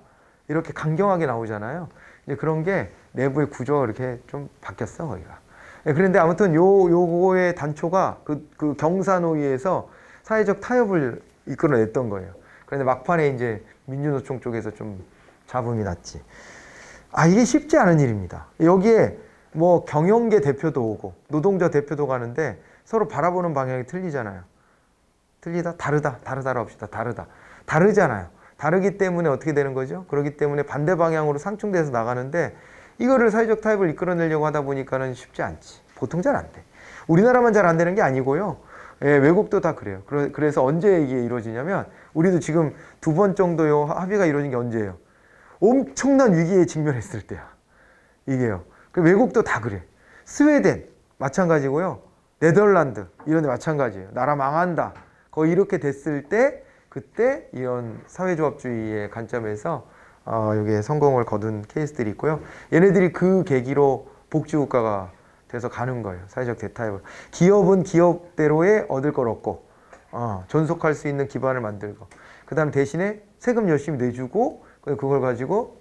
이렇게 강경하게 나오잖아요. 이제 그런 게 내부의 구조가 이렇게 좀 바뀌었어, 거기가. 그런데 아무튼 요거의 단초가 그 경사노위에서 사회적 타협을 이끌어냈던 거예요. 그런데 막판에 이제 민주노총 쪽에서 좀 잡음이 났지. 이게 쉽지 않은 일입니다. 여기에 뭐 경영계 대표도 오고 노동자 대표도 가는데 서로 바라보는 방향이 틀리잖아요. 틀리다? 다르다로 합시다. 다르잖아요. 다르기 때문에 어떻게 되는 거죠? 그렇기 때문에 반대 방향으로 상충돼서 나가는데 이거를 사회적 타협을 이끌어내려고 하다 보니까는 쉽지 않지. 보통 잘 안 돼. 우리나라만 잘 안 되는 게 아니고요. 예, 외국도 다 그래요. 그래서 언제 이게 이루어지냐면 우리도 지금 2번 정도요 합의가 이루어진 게 언제예요? 엄청난 위기에 직면했을 때야. 이게요. 외국도 다 그래. 스웨덴 마찬가지고요. 네덜란드 이런 데 마찬가지예요. 나라 망한다. 거의 이렇게 됐을 때 그때 이런 사회조합주의의 관점에서 이게 성공을 거둔 케이스들이 있고요. 얘네들이 그 계기로 복지국가가 돼서 가는 거예요. 사회적 대타협을. 기업은 기업대로의 얻을 걸 얻고 존속할 수 있는 기반을 만들고 그 다음 대신에 세금 열심히 내주고 그걸 가지고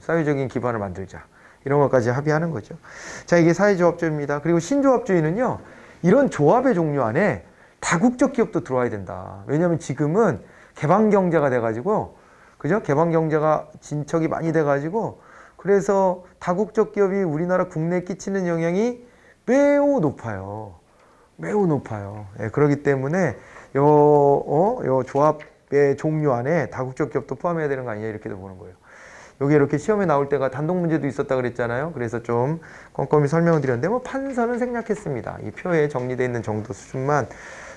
사회적인 기반을 만들자. 이런 것까지 합의하는 거죠. 자, 이게 사회조합주의입니다. 그리고 신조합주의는요. 이런 조합의 종류 안에 다국적 기업도 들어와야 된다. 왜냐하면 지금은 개방경제가 돼가지고 그죠? 개방경제가 진척이 많이 돼가지고 그래서 다국적 기업이 우리나라 국내에 끼치는 영향이 매우 높아요. 매우 높아요. 예, 그렇기 때문에 요 조합의 종류 안에 다국적 기업도 포함해야 되는 거 아니냐 이렇게도 보는 거예요. 여기 이렇게 시험에 나올 때가 단독 문제도 있었다 그랬잖아요. 그래서 좀 꼼꼼히 설명을 드렸는데 뭐 판서는 생략했습니다. 이 표에 정리되어 있는 정도 수준만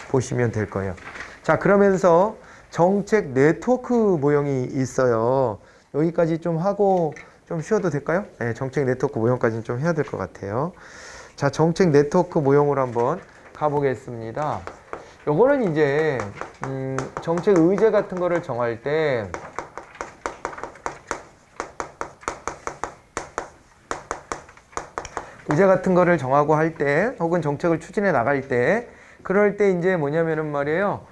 보시면 될 거예요. 자, 그러면서 정책 네트워크 모형이 있어요. 여기까지 좀 하고 좀 쉬어도 될까요? 네, 정책 네트워크 모형까지는 좀 해야 될 것 같아요. 자, 정책 네트워크 모형으로 한번 가보겠습니다. 요거는 이제 정책 의제 같은 거를 정할 때 의제 같은 거를 정하고 할 때 혹은 정책을 추진해 나갈 때 그럴 때 이제 뭐냐면은 말이에요.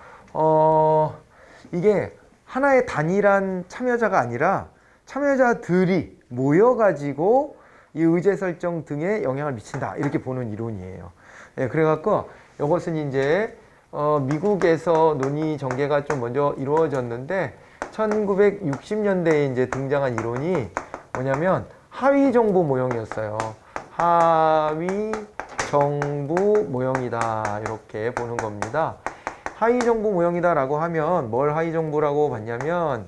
이게 하나의 단일한 참여자가 아니라 참여자들이 모여가지고 이 의제 설정 등에 영향을 미친다. 이렇게 보는 이론이에요. 예, 그래갖고 이것은 이제 미국에서 논의 전개가 좀 먼저 이루어졌는데 1960년대에 이제 등장한 이론이 뭐냐면 하위 정보 모형이었어요. 하위 정부 모형이다. 이렇게 보는 겁니다. 하위 정부 모형이다 라고 하면 뭘 하위 정부라고 봤냐면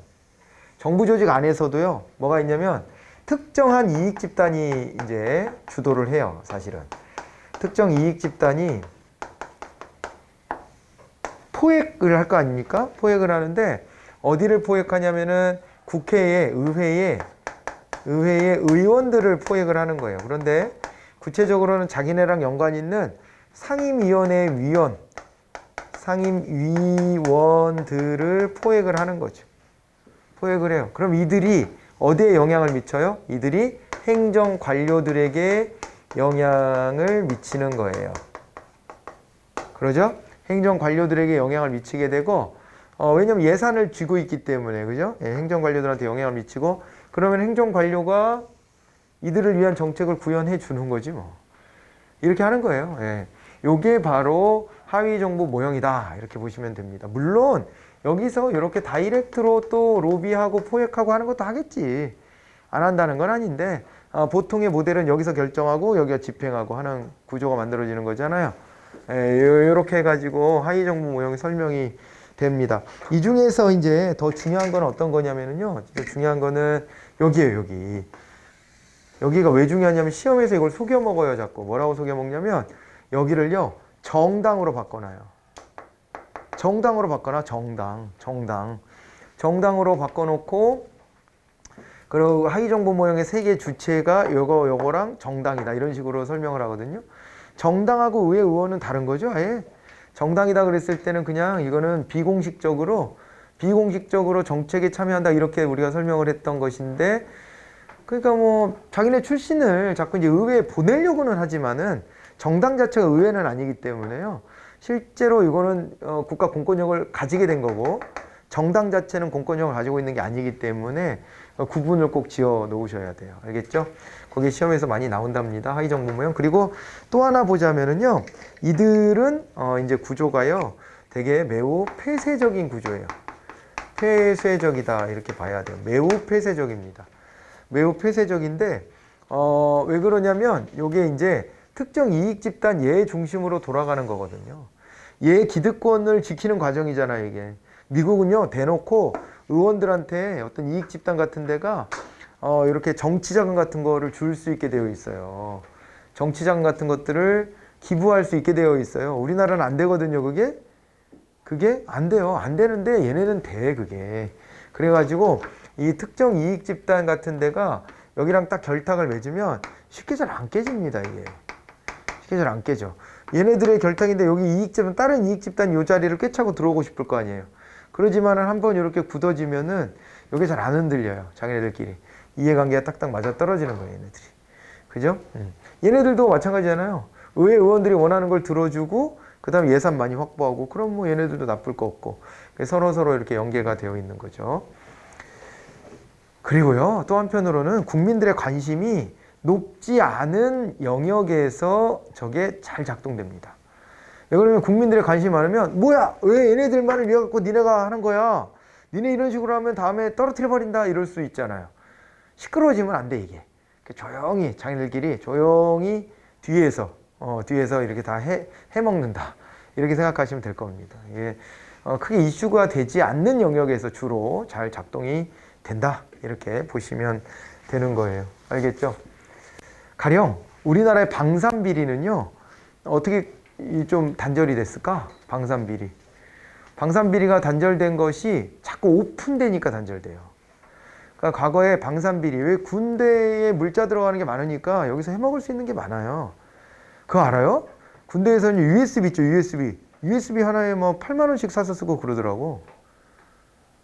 정부 조직 안에서도요. 뭐가 있냐면 특정한 이익 집단이 이제 주도를 해요. 사실은. 특정 이익 집단이 포획을 할 거 아닙니까? 포획을 하는데 어디를 포획하냐면은 국회에 의회에 의원들을 포획을 하는 거예요. 그런데 구체적으로는 자기네랑 연관 있는 상임위원회 상임위원들을 포획을 하는 거죠. 포획을 해요. 그럼 이들이 어디에 영향을 미쳐요? 이들이 행정 관료들에게 영향을 미치는 거예요. 그러죠? 행정 관료들에게 영향을 미치게 되고 왜냐면 예산을 쥐고 있기 때문에 그죠? 예, 행정 관료들한테 영향을 미치고 그러면 행정 관료가 이들을 위한 정책을 구현해 주는 거지 뭐. 이렇게 하는 거예요. 예. 요게 바로 하위 정부 모형이다. 이렇게 보시면 됩니다. 물론 여기서 이렇게 다이렉트로 또 로비하고 포획하고 하는 것도 하겠지. 안 한다는 건 아닌데 보통의 모델은 여기서 결정하고 여기가 집행하고 하는 구조가 만들어지는 거잖아요. 이렇게 해가지고 하위 정부 모형이 설명이 됩니다. 이 중에서 이제 더 중요한 건 어떤 거냐면요. 중요한 거는 여기에요, 여기. 여기가 왜 중요하냐면 시험에서 이걸 속여 먹어요, 자꾸. 뭐라고 속여 먹냐면 여기를요, 정당으로 바꿔놔요. 정당으로 바꿔놔, 정당으로 바꿔놓고 그리고 하위 정부 모형의 세 개 주체가 요거랑 정당이다. 이런 식으로 설명을 하거든요. 정당하고 의회 의원은 다른 거죠, 아예. 정당이다 그랬을 때는 그냥 이거는 비공식적으로 정책에 참여한다 이렇게 우리가 설명을 했던 것인데 그러니까 뭐 자기네 출신을 자꾸 이제 의회에 보내려고는 하지만은 정당 자체가 의회는 아니기 때문에요. 실제로 이거는 국가 공권력을 가지게 된 거고 정당 자체는 공권력을 가지고 있는 게 아니기 때문에 구분을 꼭 지어 놓으셔야 돼요. 알겠죠? 거기 시험에서 많이 나온답니다. 하위 정부 모형. 그리고 또 하나 보자면은요. 이들은 이제 구조가요. 되게 매우 폐쇄적인 구조예요. 폐쇄적이다 이렇게 봐야 돼요. 매우 폐쇄적입니다. 매우 폐쇄적인데 왜 그러냐면 요게 이제 특정 이익 집단 얘 중심으로 돌아가는 거거든요. 얘 기득권을 지키는 과정이잖아요, 이게. 미국은요, 대놓고 의원들한테 어떤 이익 집단 같은 데가 이렇게 정치자금 같은 거를 줄 수 있게 되어 있어요. 정치자금 같은 것들을 기부할 수 있게 되어 있어요. 우리나라는 안 되거든요, 그게. 그게 안 돼요. 안 되는데 얘네는 돼, 그게. 그래가지고 이 특정 이익 집단 같은 데가 여기랑 딱 결탁을 맺으면 쉽게 잘 안 깨집니다, 이게. 스케줄 안 깨져. 얘네들의 결탁인데 여기 이익집단, 다른 이익집단 요 자리를 꿰차고 들어오고 싶을 거 아니에요. 그러지만은 한번 이렇게 굳어지면은 요게 잘 안 흔들려요. 자기네들끼리. 이해관계가 딱딱 맞아 떨어지는 거예요, 얘네들이. 그죠? 얘네들도 마찬가지잖아요. 의회 의원들이 원하는 걸 들어주고, 그 다음에 예산 많이 확보하고, 그럼 뭐 얘네들도 나쁠 거 없고. 서로서로 이렇게 연계가 되어 있는 거죠. 그리고요, 또 한편으로는 국민들의 관심이 높지 않은 영역에서 저게 잘 작동됩니다. 왜 그러면 국민들의 관심이 많으면, 뭐야! 왜 얘네들만을 위해 갖고 니네가 하는 거야? 니네 이런 식으로 하면 다음에 떨어뜨려버린다. 이럴 수 있잖아요. 시끄러워지면 안 돼, 이게. 조용히, 자기들끼리 조용히 뒤에서 이렇게 다 해먹는다. 이렇게 생각하시면 될 겁니다. 이게 크게 이슈가 되지 않는 영역에서 주로 잘 작동이 된다. 이렇게 보시면 되는 거예요. 알겠죠? 가령 우리나라의 방산비리는요, 어떻게 좀 단절이 됐을까? 방산비리. 방산비리가 단절된 것이 자꾸 오픈되니까 단절돼요. 그러니까 과거에 방산비리, 왜 군대에 물자 들어가는 게 많으니까 여기서 해먹을 수 있는 게 많아요. 그거 알아요? 군대에서는 USB 있죠, USB. USB 하나에 뭐 8만 원씩 사서 쓰고 그러더라고.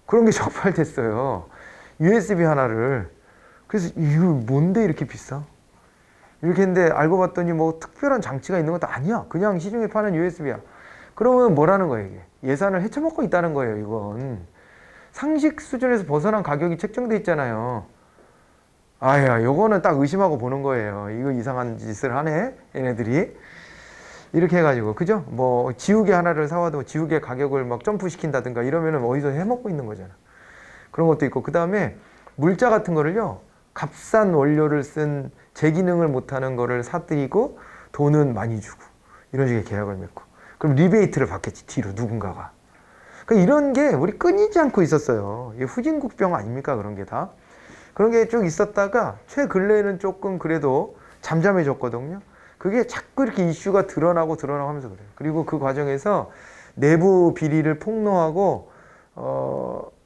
그런 게 적발됐어요. USB 하나를. 그래서 이거 뭔데 이렇게 비싸? 이렇게 했는데 알고 봤더니 뭐 특별한 장치가 있는 것도 아니야. 그냥 시중에 파는 USB야. 그러면 뭐라는 거예요, 이게? 예산을 헤쳐먹고 있다는 거예요, 이건. 상식 수준에서 벗어난 가격이 책정돼 있잖아요. 아야, 요거는 딱 의심하고 보는 거예요. 이거 이상한 짓을 하네, 얘네들이. 이렇게 해가지고, 그죠? 뭐, 지우개 하나를 사와도 지우개 가격을 막 점프시킨다든가 이러면은 어디서 해먹고 있는 거잖아. 그런 것도 있고, 그 다음에 물자 같은 거를요, 값싼 원료를 쓴 제기능을 못하는 거를 사들이고 돈은 많이 주고, 이런 식의 계약을 맺고. 그럼 리베이트를 받겠지, 뒤로 누군가가. 그러니까 이런 게 우리 끊이지 않고 있었어요. 이게 후진국병 아닙니까? 그런 게 다. 그런 게 쭉 있었다가 최근래에는 조금 그래도 잠잠해졌거든요. 그게 자꾸 이렇게 이슈가 드러나고 하면서 그래요. 그리고 그 과정에서 내부 비리를 폭로하고,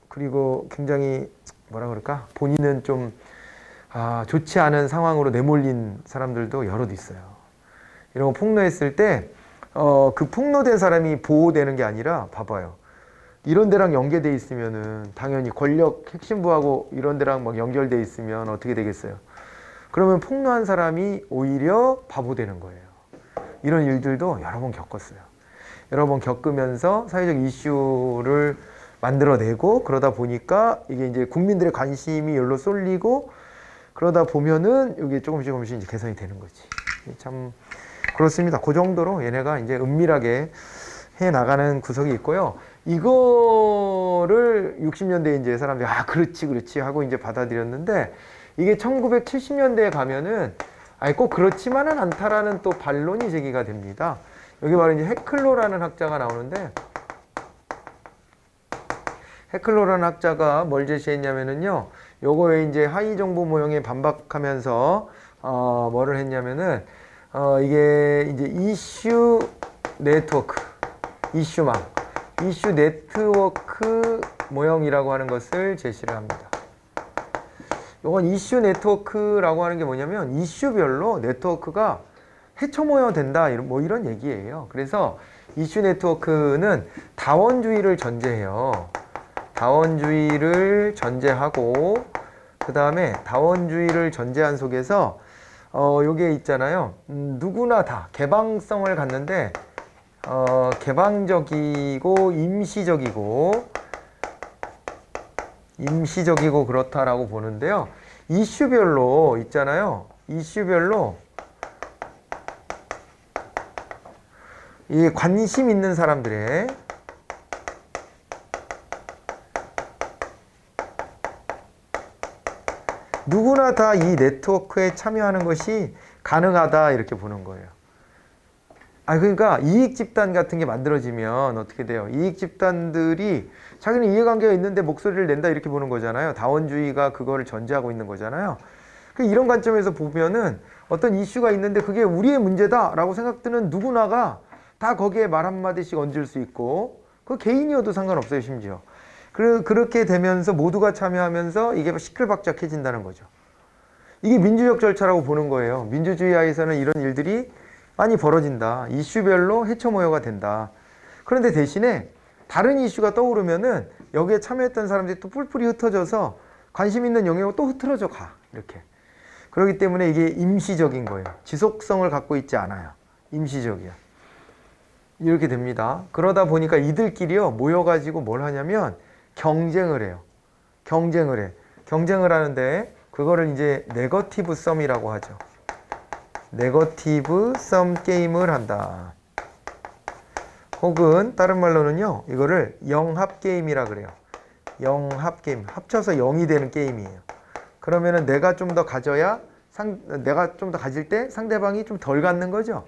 그리고 굉장히 뭐라 그럴까? 본인은 좀, 좋지 않은 상황으로 내몰린 사람들도 여럿 있어요. 이런 거 폭로했을 때, 그 폭로된 사람이 보호되는 게 아니라, 봐봐요. 이런 데랑 연계돼 있으면은 당연히 권력 핵심부하고 이런 데랑 막 연결돼 있으면 어떻게 되겠어요? 그러면 폭로한 사람이 오히려 바보 되는 거예요. 이런 일들도 여러 번 겪었어요. 여러 번 겪으면서 사회적 이슈를 만들어내고, 그러다 보니까 이게 이제 국민들의 관심이 여기로 쏠리고, 그러다 보면은 이게 조금씩 이제 개선이 되는 거지. 참 그렇습니다. 그 정도로 얘네가 이제 은밀하게 해 나가는 구석이 있고요. 이거를 60년대에 이제 사람들이 그렇지 하고 이제 받아들였는데, 이게 1970년대에 가면은 꼭 그렇지만은 않다라는 또 반론이 제기가 됩니다. 여기 바로 이제 해클로라는 학자가 나오는데, 해클로라는 학자가 뭘 제시했냐면은요, 요거에 이제 하위 정보 모형에 반박하면서 뭐를 했냐면은 이게 이제 이슈 네트워크, 이슈망, 이슈 네트워크 모형이라고 하는 것을 제시를 합니다. 이건 이슈 네트워크라고 하는 게 뭐냐면 이슈별로 네트워크가 헤쳐모여 된다, 뭐 이런 얘기예요. 그래서 이슈 네트워크는 다원주의를 전제해요. 다원주의를 전제하고, 그 다음에 다원주의를 전제한 속에서 요게 있잖아요. 누구나 다 개방성을 갖는데 개방적이고 임시적이고 그렇다라고 보는데요. 이슈별로 있잖아요. 이슈별로 이 관심 있는 사람들의 누구나 다 이 네트워크에 참여하는 것이 가능하다, 이렇게 보는 거예요. 그러니까 이익 집단 같은 게 만들어지면 어떻게 돼요? 이익 집단들이 자기는 이해관계가 있는데 목소리를 낸다, 이렇게 보는 거잖아요. 다원주의가 그거를 전제하고 있는 거잖아요. 이런 관점에서 보면은 어떤 이슈가 있는데 그게 우리의 문제다라고 생각드는 누구나가 다 거기에 말 한마디씩 얹을 수 있고, 그 개인이어도 상관없어요, 심지어. 그렇게 되면서 모두가 참여하면서 이게 시끌벅적해진다는 거죠. 이게 민주적 절차라고 보는 거예요. 민주주의 하에서는 이런 일들이 많이 벌어진다. 이슈별로 해초 모여가 된다. 그런데 대신에 다른 이슈가 떠오르면은 여기에 참여했던 사람들이 또 뿔뿔이 흩어져서 관심 있는 영역으로 또 흐트러져 가. 이렇게. 그렇기 때문에 이게 임시적인 거예요. 지속성을 갖고 있지 않아요. 임시적이야. 이렇게 됩니다. 그러다 보니까 이들끼리요 모여가지고 뭘 하냐면 경쟁을 해요. 경쟁을 해. 경쟁을 하는데 그거를 이제 네거티브 썸이라고 하죠. 네거티브 썸 게임을 한다. 혹은 다른 말로는요 이거를 영합 게임이라 그래요. 영합 게임. 합쳐서 0이 되는 게임이에요. 그러면은 내가 좀 더 가져야 내가 좀 더 가질 때 상대방이 좀 덜 갖는 거죠.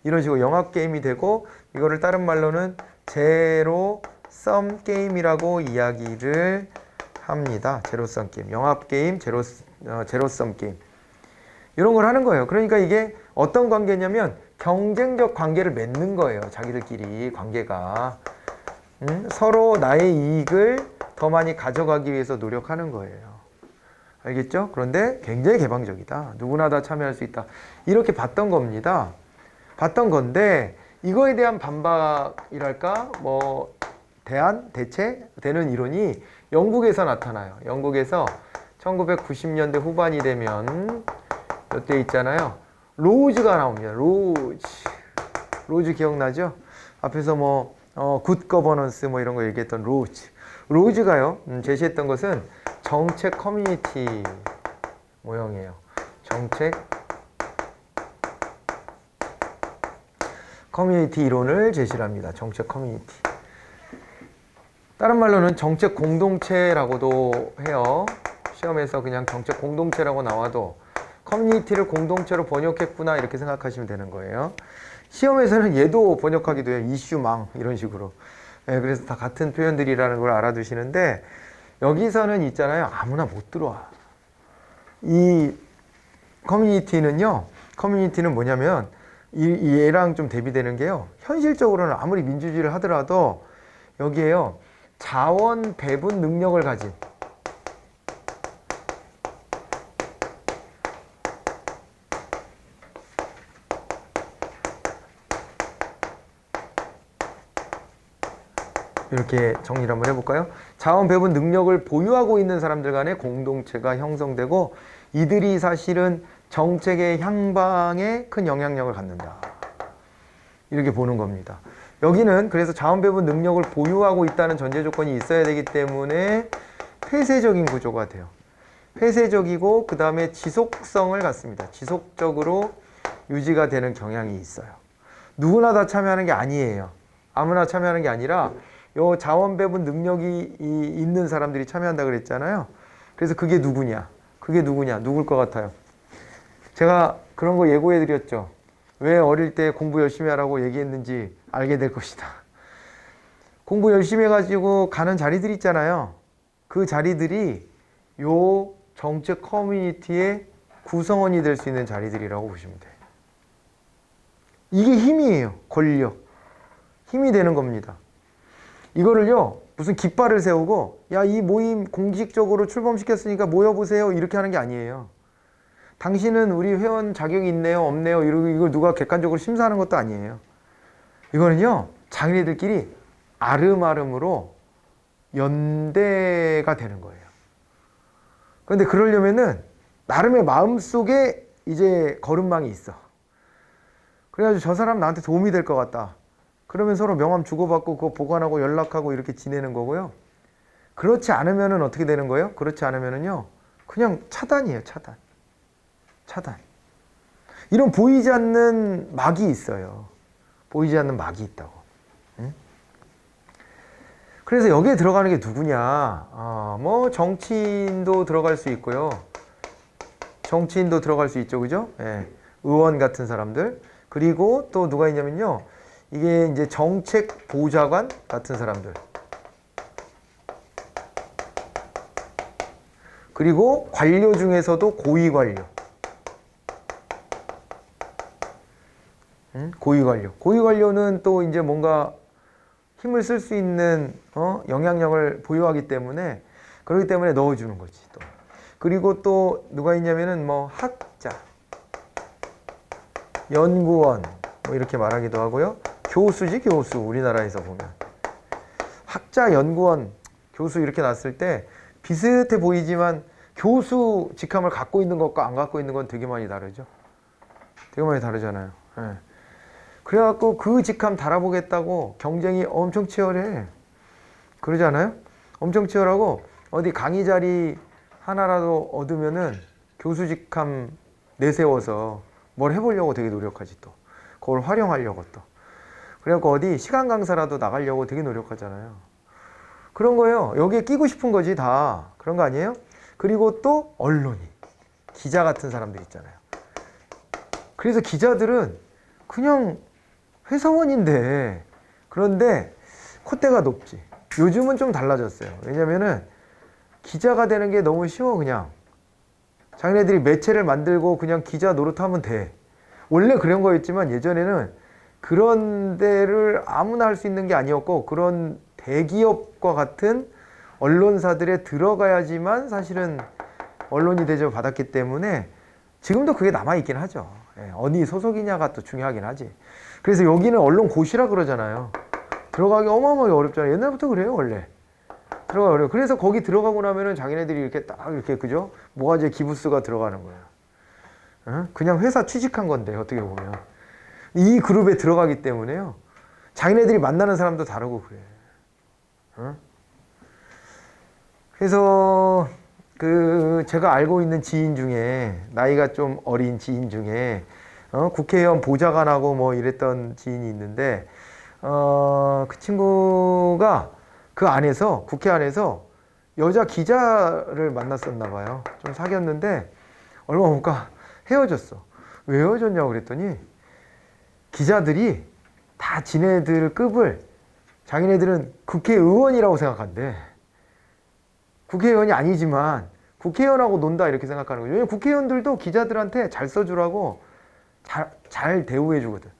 이런 식으로 영합 게임이 되고 이거를 다른 말로는 제로 썸 게임이라고 이야기를 합니다. 제로 썸 게임. 영합 게임, 제로 썸 게임. 이런 걸 하는 거예요. 그러니까 이게 어떤 관계냐면 경쟁적 관계를 맺는 거예요. 자기들끼리 관계가. 서로 나의 이익을 더 많이 가져가기 위해서 노력하는 거예요. 알겠죠? 그런데 굉장히 개방적이다. 누구나 다 참여할 수 있다. 이렇게 봤던 겁니다. 봤던 건데 이거에 대한 반박이랄까? 뭐 대체되는 이론이 영국에서 나타나요. 영국에서 1990년대 후반이 되면 이때 있잖아요. 로즈가 나옵니다. 로즈 기억나죠? 앞에서 뭐 굿 거버넌스 뭐 이런 거 얘기했던 로즈가요. 제시했던 것은 정책 커뮤니티 모형이에요. 정책 커뮤니티 이론을 제시를 합니다. 정책 커뮤니티. 다른 말로는 정책 공동체라고도 해요. 시험에서 그냥 정책 공동체라고 나와도 커뮤니티를 공동체로 번역했구나 이렇게 생각하시면 되는 거예요. 시험에서는 얘도 번역하기도 해요. 이슈망 이런 식으로. 네, 그래서 다 같은 표현들이라는 걸 알아두시는데 여기서는 있잖아요. 아무나 못 들어와. 이 커뮤니티는 뭐냐면 얘랑 좀 대비되는 게요. 현실적으로는 아무리 민주주의를 하더라도 여기에요. 자원 배분 능력을 가진 이렇게 정리를 한번 해볼까요? 자원 배분 능력을 보유하고 있는 사람들 간의 공동체가 형성되고 이들이 사실은 정책의 향방에 큰 영향력을 갖는다. 이렇게 보는 겁니다. 여기는 그래서 자원 배분 능력을 보유하고 있다는 전제 조건이 있어야 되기 때문에 폐쇄적인 구조가 돼요. 폐쇄적이고 그 다음에 지속성을 갖습니다. 지속적으로 유지가 되는 경향이 있어요. 누구나 다 참여하는 게 아니에요. 아무나 참여하는 게 아니라 요 자원 배분 능력이 있는 사람들이 참여한다 그랬잖아요. 그래서 그게 누구냐? 누굴 것 같아요? 제가 그런 거 예고해 드렸죠. 왜 어릴 때 공부 열심히 하라고 얘기했는지 알게 될 것이다. 공부 열심히 해가지고 가는 자리들 있잖아요. 그 자리들이 요 정책 커뮤니티의 구성원이 될 수 있는 자리들이라고 보시면 돼요. 이게 힘이에요. 권력. 힘이 되는 겁니다. 이거를요, 무슨 깃발을 세우고, 야, 이 모임 공식적으로 출범시켰으니까 모여보세요. 이렇게 하는 게 아니에요. 당신은 우리 회원 자격이 있네요, 없네요. 이걸 누가 객관적으로 심사하는 것도 아니에요. 이거는요, 자기네들끼리 아름아름으로 연대가 되는 거예요. 그런데 그러려면은 나름의 마음속에 이제 거름망이 있어. 그래가지고 저 사람 나한테 도움이 될 것 같다. 그러면 서로 명함 주고받고 그거 보관하고 연락하고 이렇게 지내는 거고요. 그렇지 않으면은 어떻게 되는 거예요? 그렇지 않으면은요, 그냥 차단이에요, 차단. 이런 보이지 않는 막이 있어요. 보이지 않는 막이 있다고. 응? 그래서 여기에 들어가는 게 누구냐? 뭐 정치인도 들어갈 수 있고요. 정치인도 들어갈 수 있죠, 그죠? 예. 의원 같은 사람들. 그리고 또 누가 있냐면요. 이게 이제 정책 보좌관 같은 사람들. 그리고 관료 중에서도 고위 관료. 고위 관료. 고위 관료는 또 이제 뭔가 힘을 쓸 수 있는 영향력을 보유하기 때문에 그렇기 때문에 넣어주는 거지 또. 그리고 또 누가 있냐면은 뭐 학자, 연구원, 뭐 이렇게 말하기도 하고요. 교수지, 교수. 우리나라에서 보면 학자, 연구원, 교수 이렇게 났을 때 비슷해 보이지만 교수 직함을 갖고 있는 것과 안 갖고 있는 건 되게 많이 다르죠. 되게 많이 다르잖아요. 예. 그래갖고 그 직함 달아보겠다고 경쟁이 엄청 치열해. 그러지 않아요? 엄청 치열하고 어디 강의 자리 하나라도 얻으면은 교수 직함 내세워서 뭘 해보려고 되게 노력하지 또. 그걸 활용하려고 또. 그래갖고 어디 시간 강사라도 나가려고 되게 노력하잖아요. 그런 거예요. 여기에 끼고 싶은 거지 다. 그런 거 아니에요? 그리고 또 언론인, 기자 같은 사람들 있잖아요. 그래서 기자들은 그냥 회사원인데 그런데 콧대가 높지. 요즘은 좀 달라졌어요. 왜냐면은 기자가 되는 게 너무 쉬워. 그냥 자기네들이 매체를 만들고 그냥 기자 노릇하면 돼. 원래 그런 거였지만 예전에는 그런 데를 아무나 할 수 있는 게 아니었고 그런 대기업과 같은 언론사들에 들어가야지만 사실은 언론이 대접을 받았기 때문에 지금도 그게 남아있긴 하죠. 어디 소속이냐가 또 중요하긴 하지. 그래서 여기는 언론고시라 그러잖아요. 들어가기 어마어마하게 어렵잖아요. 옛날부터 그래요, 원래. 들어가기 어려워. 그래서 거기 들어가고 나면은 자기네들이 이렇게 딱 이렇게, 그죠? 모가지에 기부스가 들어가는 거예요. 그냥 회사 취직한 건데, 어떻게 보면. 이 그룹에 들어가기 때문에요. 자기네들이 만나는 사람도 다르고 그래. 그래서 제가 알고 있는 지인 중에 나이가 좀 어린 지인 중에 국회의원 보좌관하고 뭐 이랬던 지인이 있는데 그 친구가 그 안에서 국회 안에서 여자 기자를 만났었나 봐요. 좀 사귀었는데 얼마 못 가 헤어졌어. 왜 헤어졌냐고 그랬더니 기자들이 다 지네들 급을 자기네들은 국회의원이라고 생각한대. 국회의원이 아니지만 국회의원하고 논다 이렇게 생각하는 거죠. 왜냐면 국회의원들도 기자들한테 잘 써주라고 잘 대우해 주거든.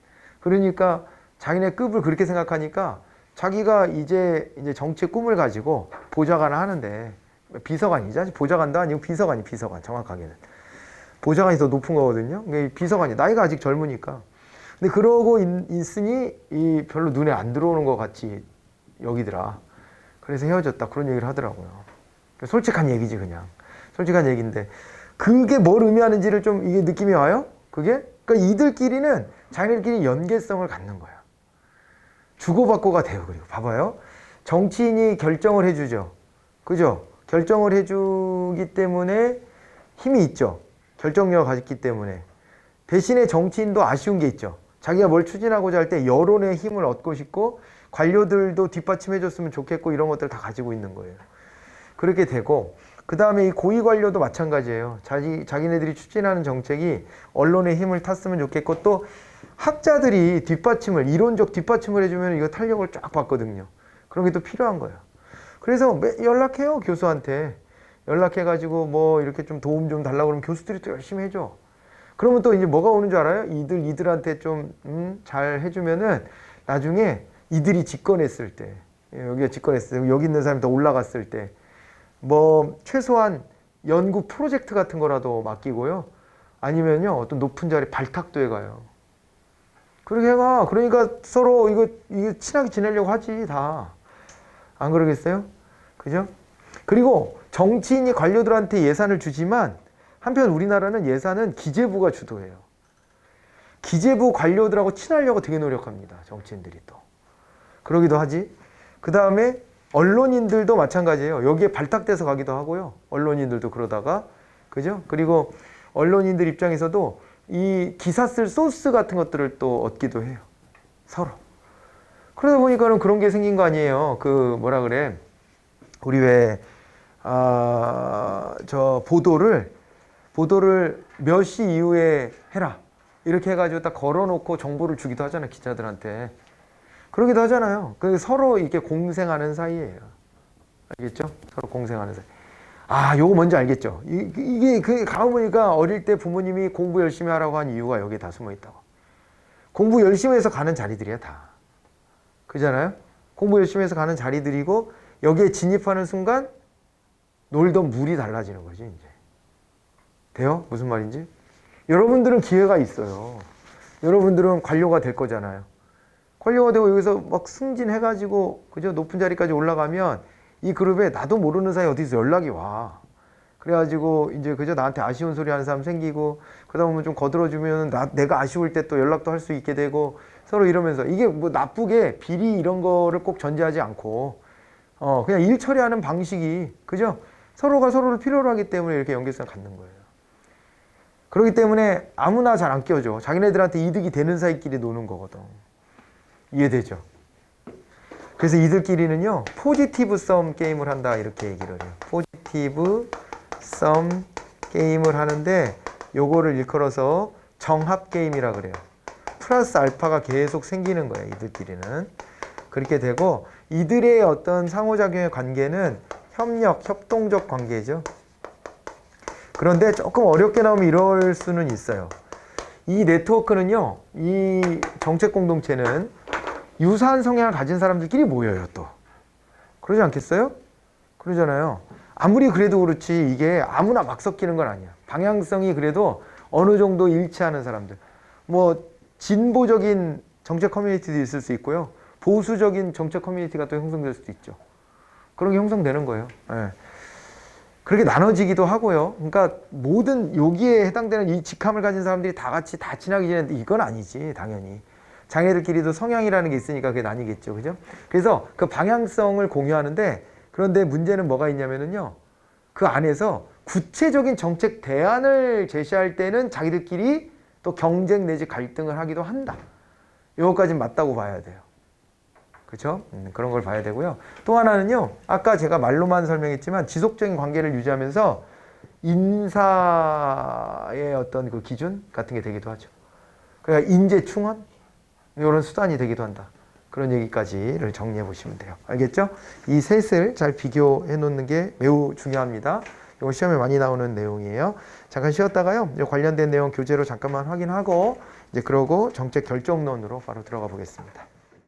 그러니까 자기네 급을 그렇게 생각하니까 자기가 이제 정치의 꿈을 가지고 보좌관을 하는데 비서관이죠. 보좌관도 아니고 비서관 정확하게는. 보좌관이 더 높은 거거든요. 비서관이 나이가 아직 젊으니까. 근데 그러고 있으니 별로 눈에 안 들어오는 것 같이 여기더라. 그래서 헤어졌다 그런 얘기를 하더라고요. 솔직한 얘기지 그냥. 솔직한 얘기인데 그게 뭘 의미하는지를 좀 이게 느낌이 와요? 그게? 그러니까 이들끼리는 자기들끼리 연계성을 갖는 거야. 주고받고가 돼요. 그리고 봐봐요. 정치인이 결정을 해주죠. 그죠? 결정을 해주기 때문에 힘이 있죠. 결정력을 가졌기 때문에. 대신에 정치인도 아쉬운 게 있죠. 자기가 뭘 추진하고자 할 때 여론의 힘을 얻고 싶고 관료들도 뒷받침해줬으면 좋겠고 이런 것들을 다 가지고 있는 거예요. 그렇게 되고 그 다음에 이 고위 관료도 마찬가지예요. 자기네들이 추진하는 정책이 언론의 힘을 탔으면 좋겠고 또 학자들이 이론적 뒷받침을 해주면 이거 탄력을 쫙 받거든요. 그런 게 또 필요한 거예요. 그래서 연락해요. 교수한테. 연락해가지고 뭐 이렇게 좀 도움 좀 달라고 그러면 교수들이 또 열심히 해줘. 그러면 또 이제 뭐가 오는 줄 알아요? 이들한테 좀 잘 해주면은 나중에 이들이 집권했을 때 여기가 집권했을 때 여기 있는 사람이 더 올라갔을 때 뭐 최소한 연구 프로젝트 같은 거라도 맡기고요. 아니면요 어떤 높은 자리 발탁도 해가요. 그렇게 해가. 그러니까 서로 이거 친하게 지내려고 하지 다. 안 그러겠어요? 그죠? 그리고 정치인이 관료들한테 예산을 주지만 한편 우리나라는 예산은 기재부가 주도해요. 기재부 관료들하고 친하려고 되게 노력합니다. 정치인들이 또. 그러기도 하지. 그 다음에 언론인들도 마찬가지예요. 여기에 발탁돼서 가기도 하고요. 언론인들도 그러다가. 그죠? 그리고 언론인들 입장에서도 이 기사 쓸 소스 같은 것들을 또 얻기도 해요. 서로. 그러다 보니까는 그런 게 생긴 거 아니에요. 뭐라 그래. 우리 보도를 몇 시 이후에 해라. 이렇게 해가지고 딱 걸어놓고 정보를 주기도 하잖아요. 기자들한테. 그러기도 하잖아요. 서로 이렇게 공생하는 사이예요. 알겠죠? 서로 공생하는 사이. 아, 요거 뭔지 알겠죠? 이게 가보니까 어릴 때 부모님이 공부 열심히 하라고 한 이유가 여기에 다 숨어 있다고. 공부 열심히 해서 가는 자리들이야, 다. 그잖아요? 공부 열심히 해서 가는 자리들이고 여기에 진입하는 순간 놀던 물이 달라지는 거지, 이제. 돼요? 무슨 말인지? 여러분들은 기회가 있어요. 여러분들은 관료가 될 거잖아요. 관료가 되고 여기서 막 승진해가지고 그죠? 높은 자리까지 올라가면 이 그룹에 나도 모르는 사이에 어디서 연락이 와. 그래가지고 이제 그저 나한테 아쉬운 소리 하는 사람 생기고 그러다 보면 좀 거들어주면 내가 아쉬울 때 또 연락도 할 수 있게 되고 서로 이러면서 이게 뭐 나쁘게 비리 이런 거를 꼭 전제하지 않고 그냥 일 처리하는 방식이 그죠? 서로가 서로를 필요로 하기 때문에 이렇게 연계성을 갖는 거예요. 그렇기 때문에 아무나 잘 안 껴줘. 자기네들한테 이득이 되는 사이끼리 노는 거거든. 이해되죠? 그래서 이들끼리는요 포지티브 썸 게임을 한다 이렇게 얘기를 해요. 포지티브 썸 게임을 하는데 요거를 일컬어서 정합 게임이라 그래요. 플러스 알파가 계속 생기는 거예요. 이들끼리는. 그렇게 되고 이들의 어떤 상호작용의 관계는 협력, 협동적 관계죠. 그런데 조금 어렵게 나오면 이럴 수는 있어요. 이 네트워크는요, 이 정책 공동체는 유사한 성향을 가진 사람들끼리 모여요, 또. 그러지 않겠어요? 그러잖아요. 아무리 그래도 그렇지 이게 아무나 막 섞이는 건 아니야. 방향성이 그래도 어느 정도 일치하는 사람들. 뭐 진보적인 정책 커뮤니티도 있을 수 있고요. 보수적인 정책 커뮤니티가 또 형성될 수도 있죠. 그런 게 형성되는 거예요. 예. 그렇게 나눠지기도 하고요. 그러니까 모든 여기에 해당되는 이 직함을 가진 사람들이 다 같이 다 친하게 지내는데 이건 아니지, 당연히. 자기들끼리도 성향이라는 게 있으니까 그게 나뉘겠죠. 그죠? 그래서 그 방향성을 공유하는데 그런데 문제는 뭐가 있냐면은요. 그 안에서 구체적인 정책 대안을 제시할 때는 자기들끼리 또 경쟁 내지 갈등을 하기도 한다. 이것까지는 맞다고 봐야 돼요. 그렇죠? 그런 걸 봐야 되고요. 또 하나는요. 아까 제가 말로만 설명했지만 지속적인 관계를 유지하면서 인사의 어떤 그 기준 같은 게 되기도 하죠. 그러니까 인재 충원 이런 수단이 되기도 한다. 그런 얘기까지를 정리해 보시면 돼요. 알겠죠? 이 셋을 잘 비교해 놓는 게 매우 중요합니다. 이거 시험에 많이 나오는 내용이에요. 잠깐 쉬었다가요. 관련된 내용 교재로 잠깐만 확인하고 이제 그러고 정책 결정론으로 바로 들어가 보겠습니다.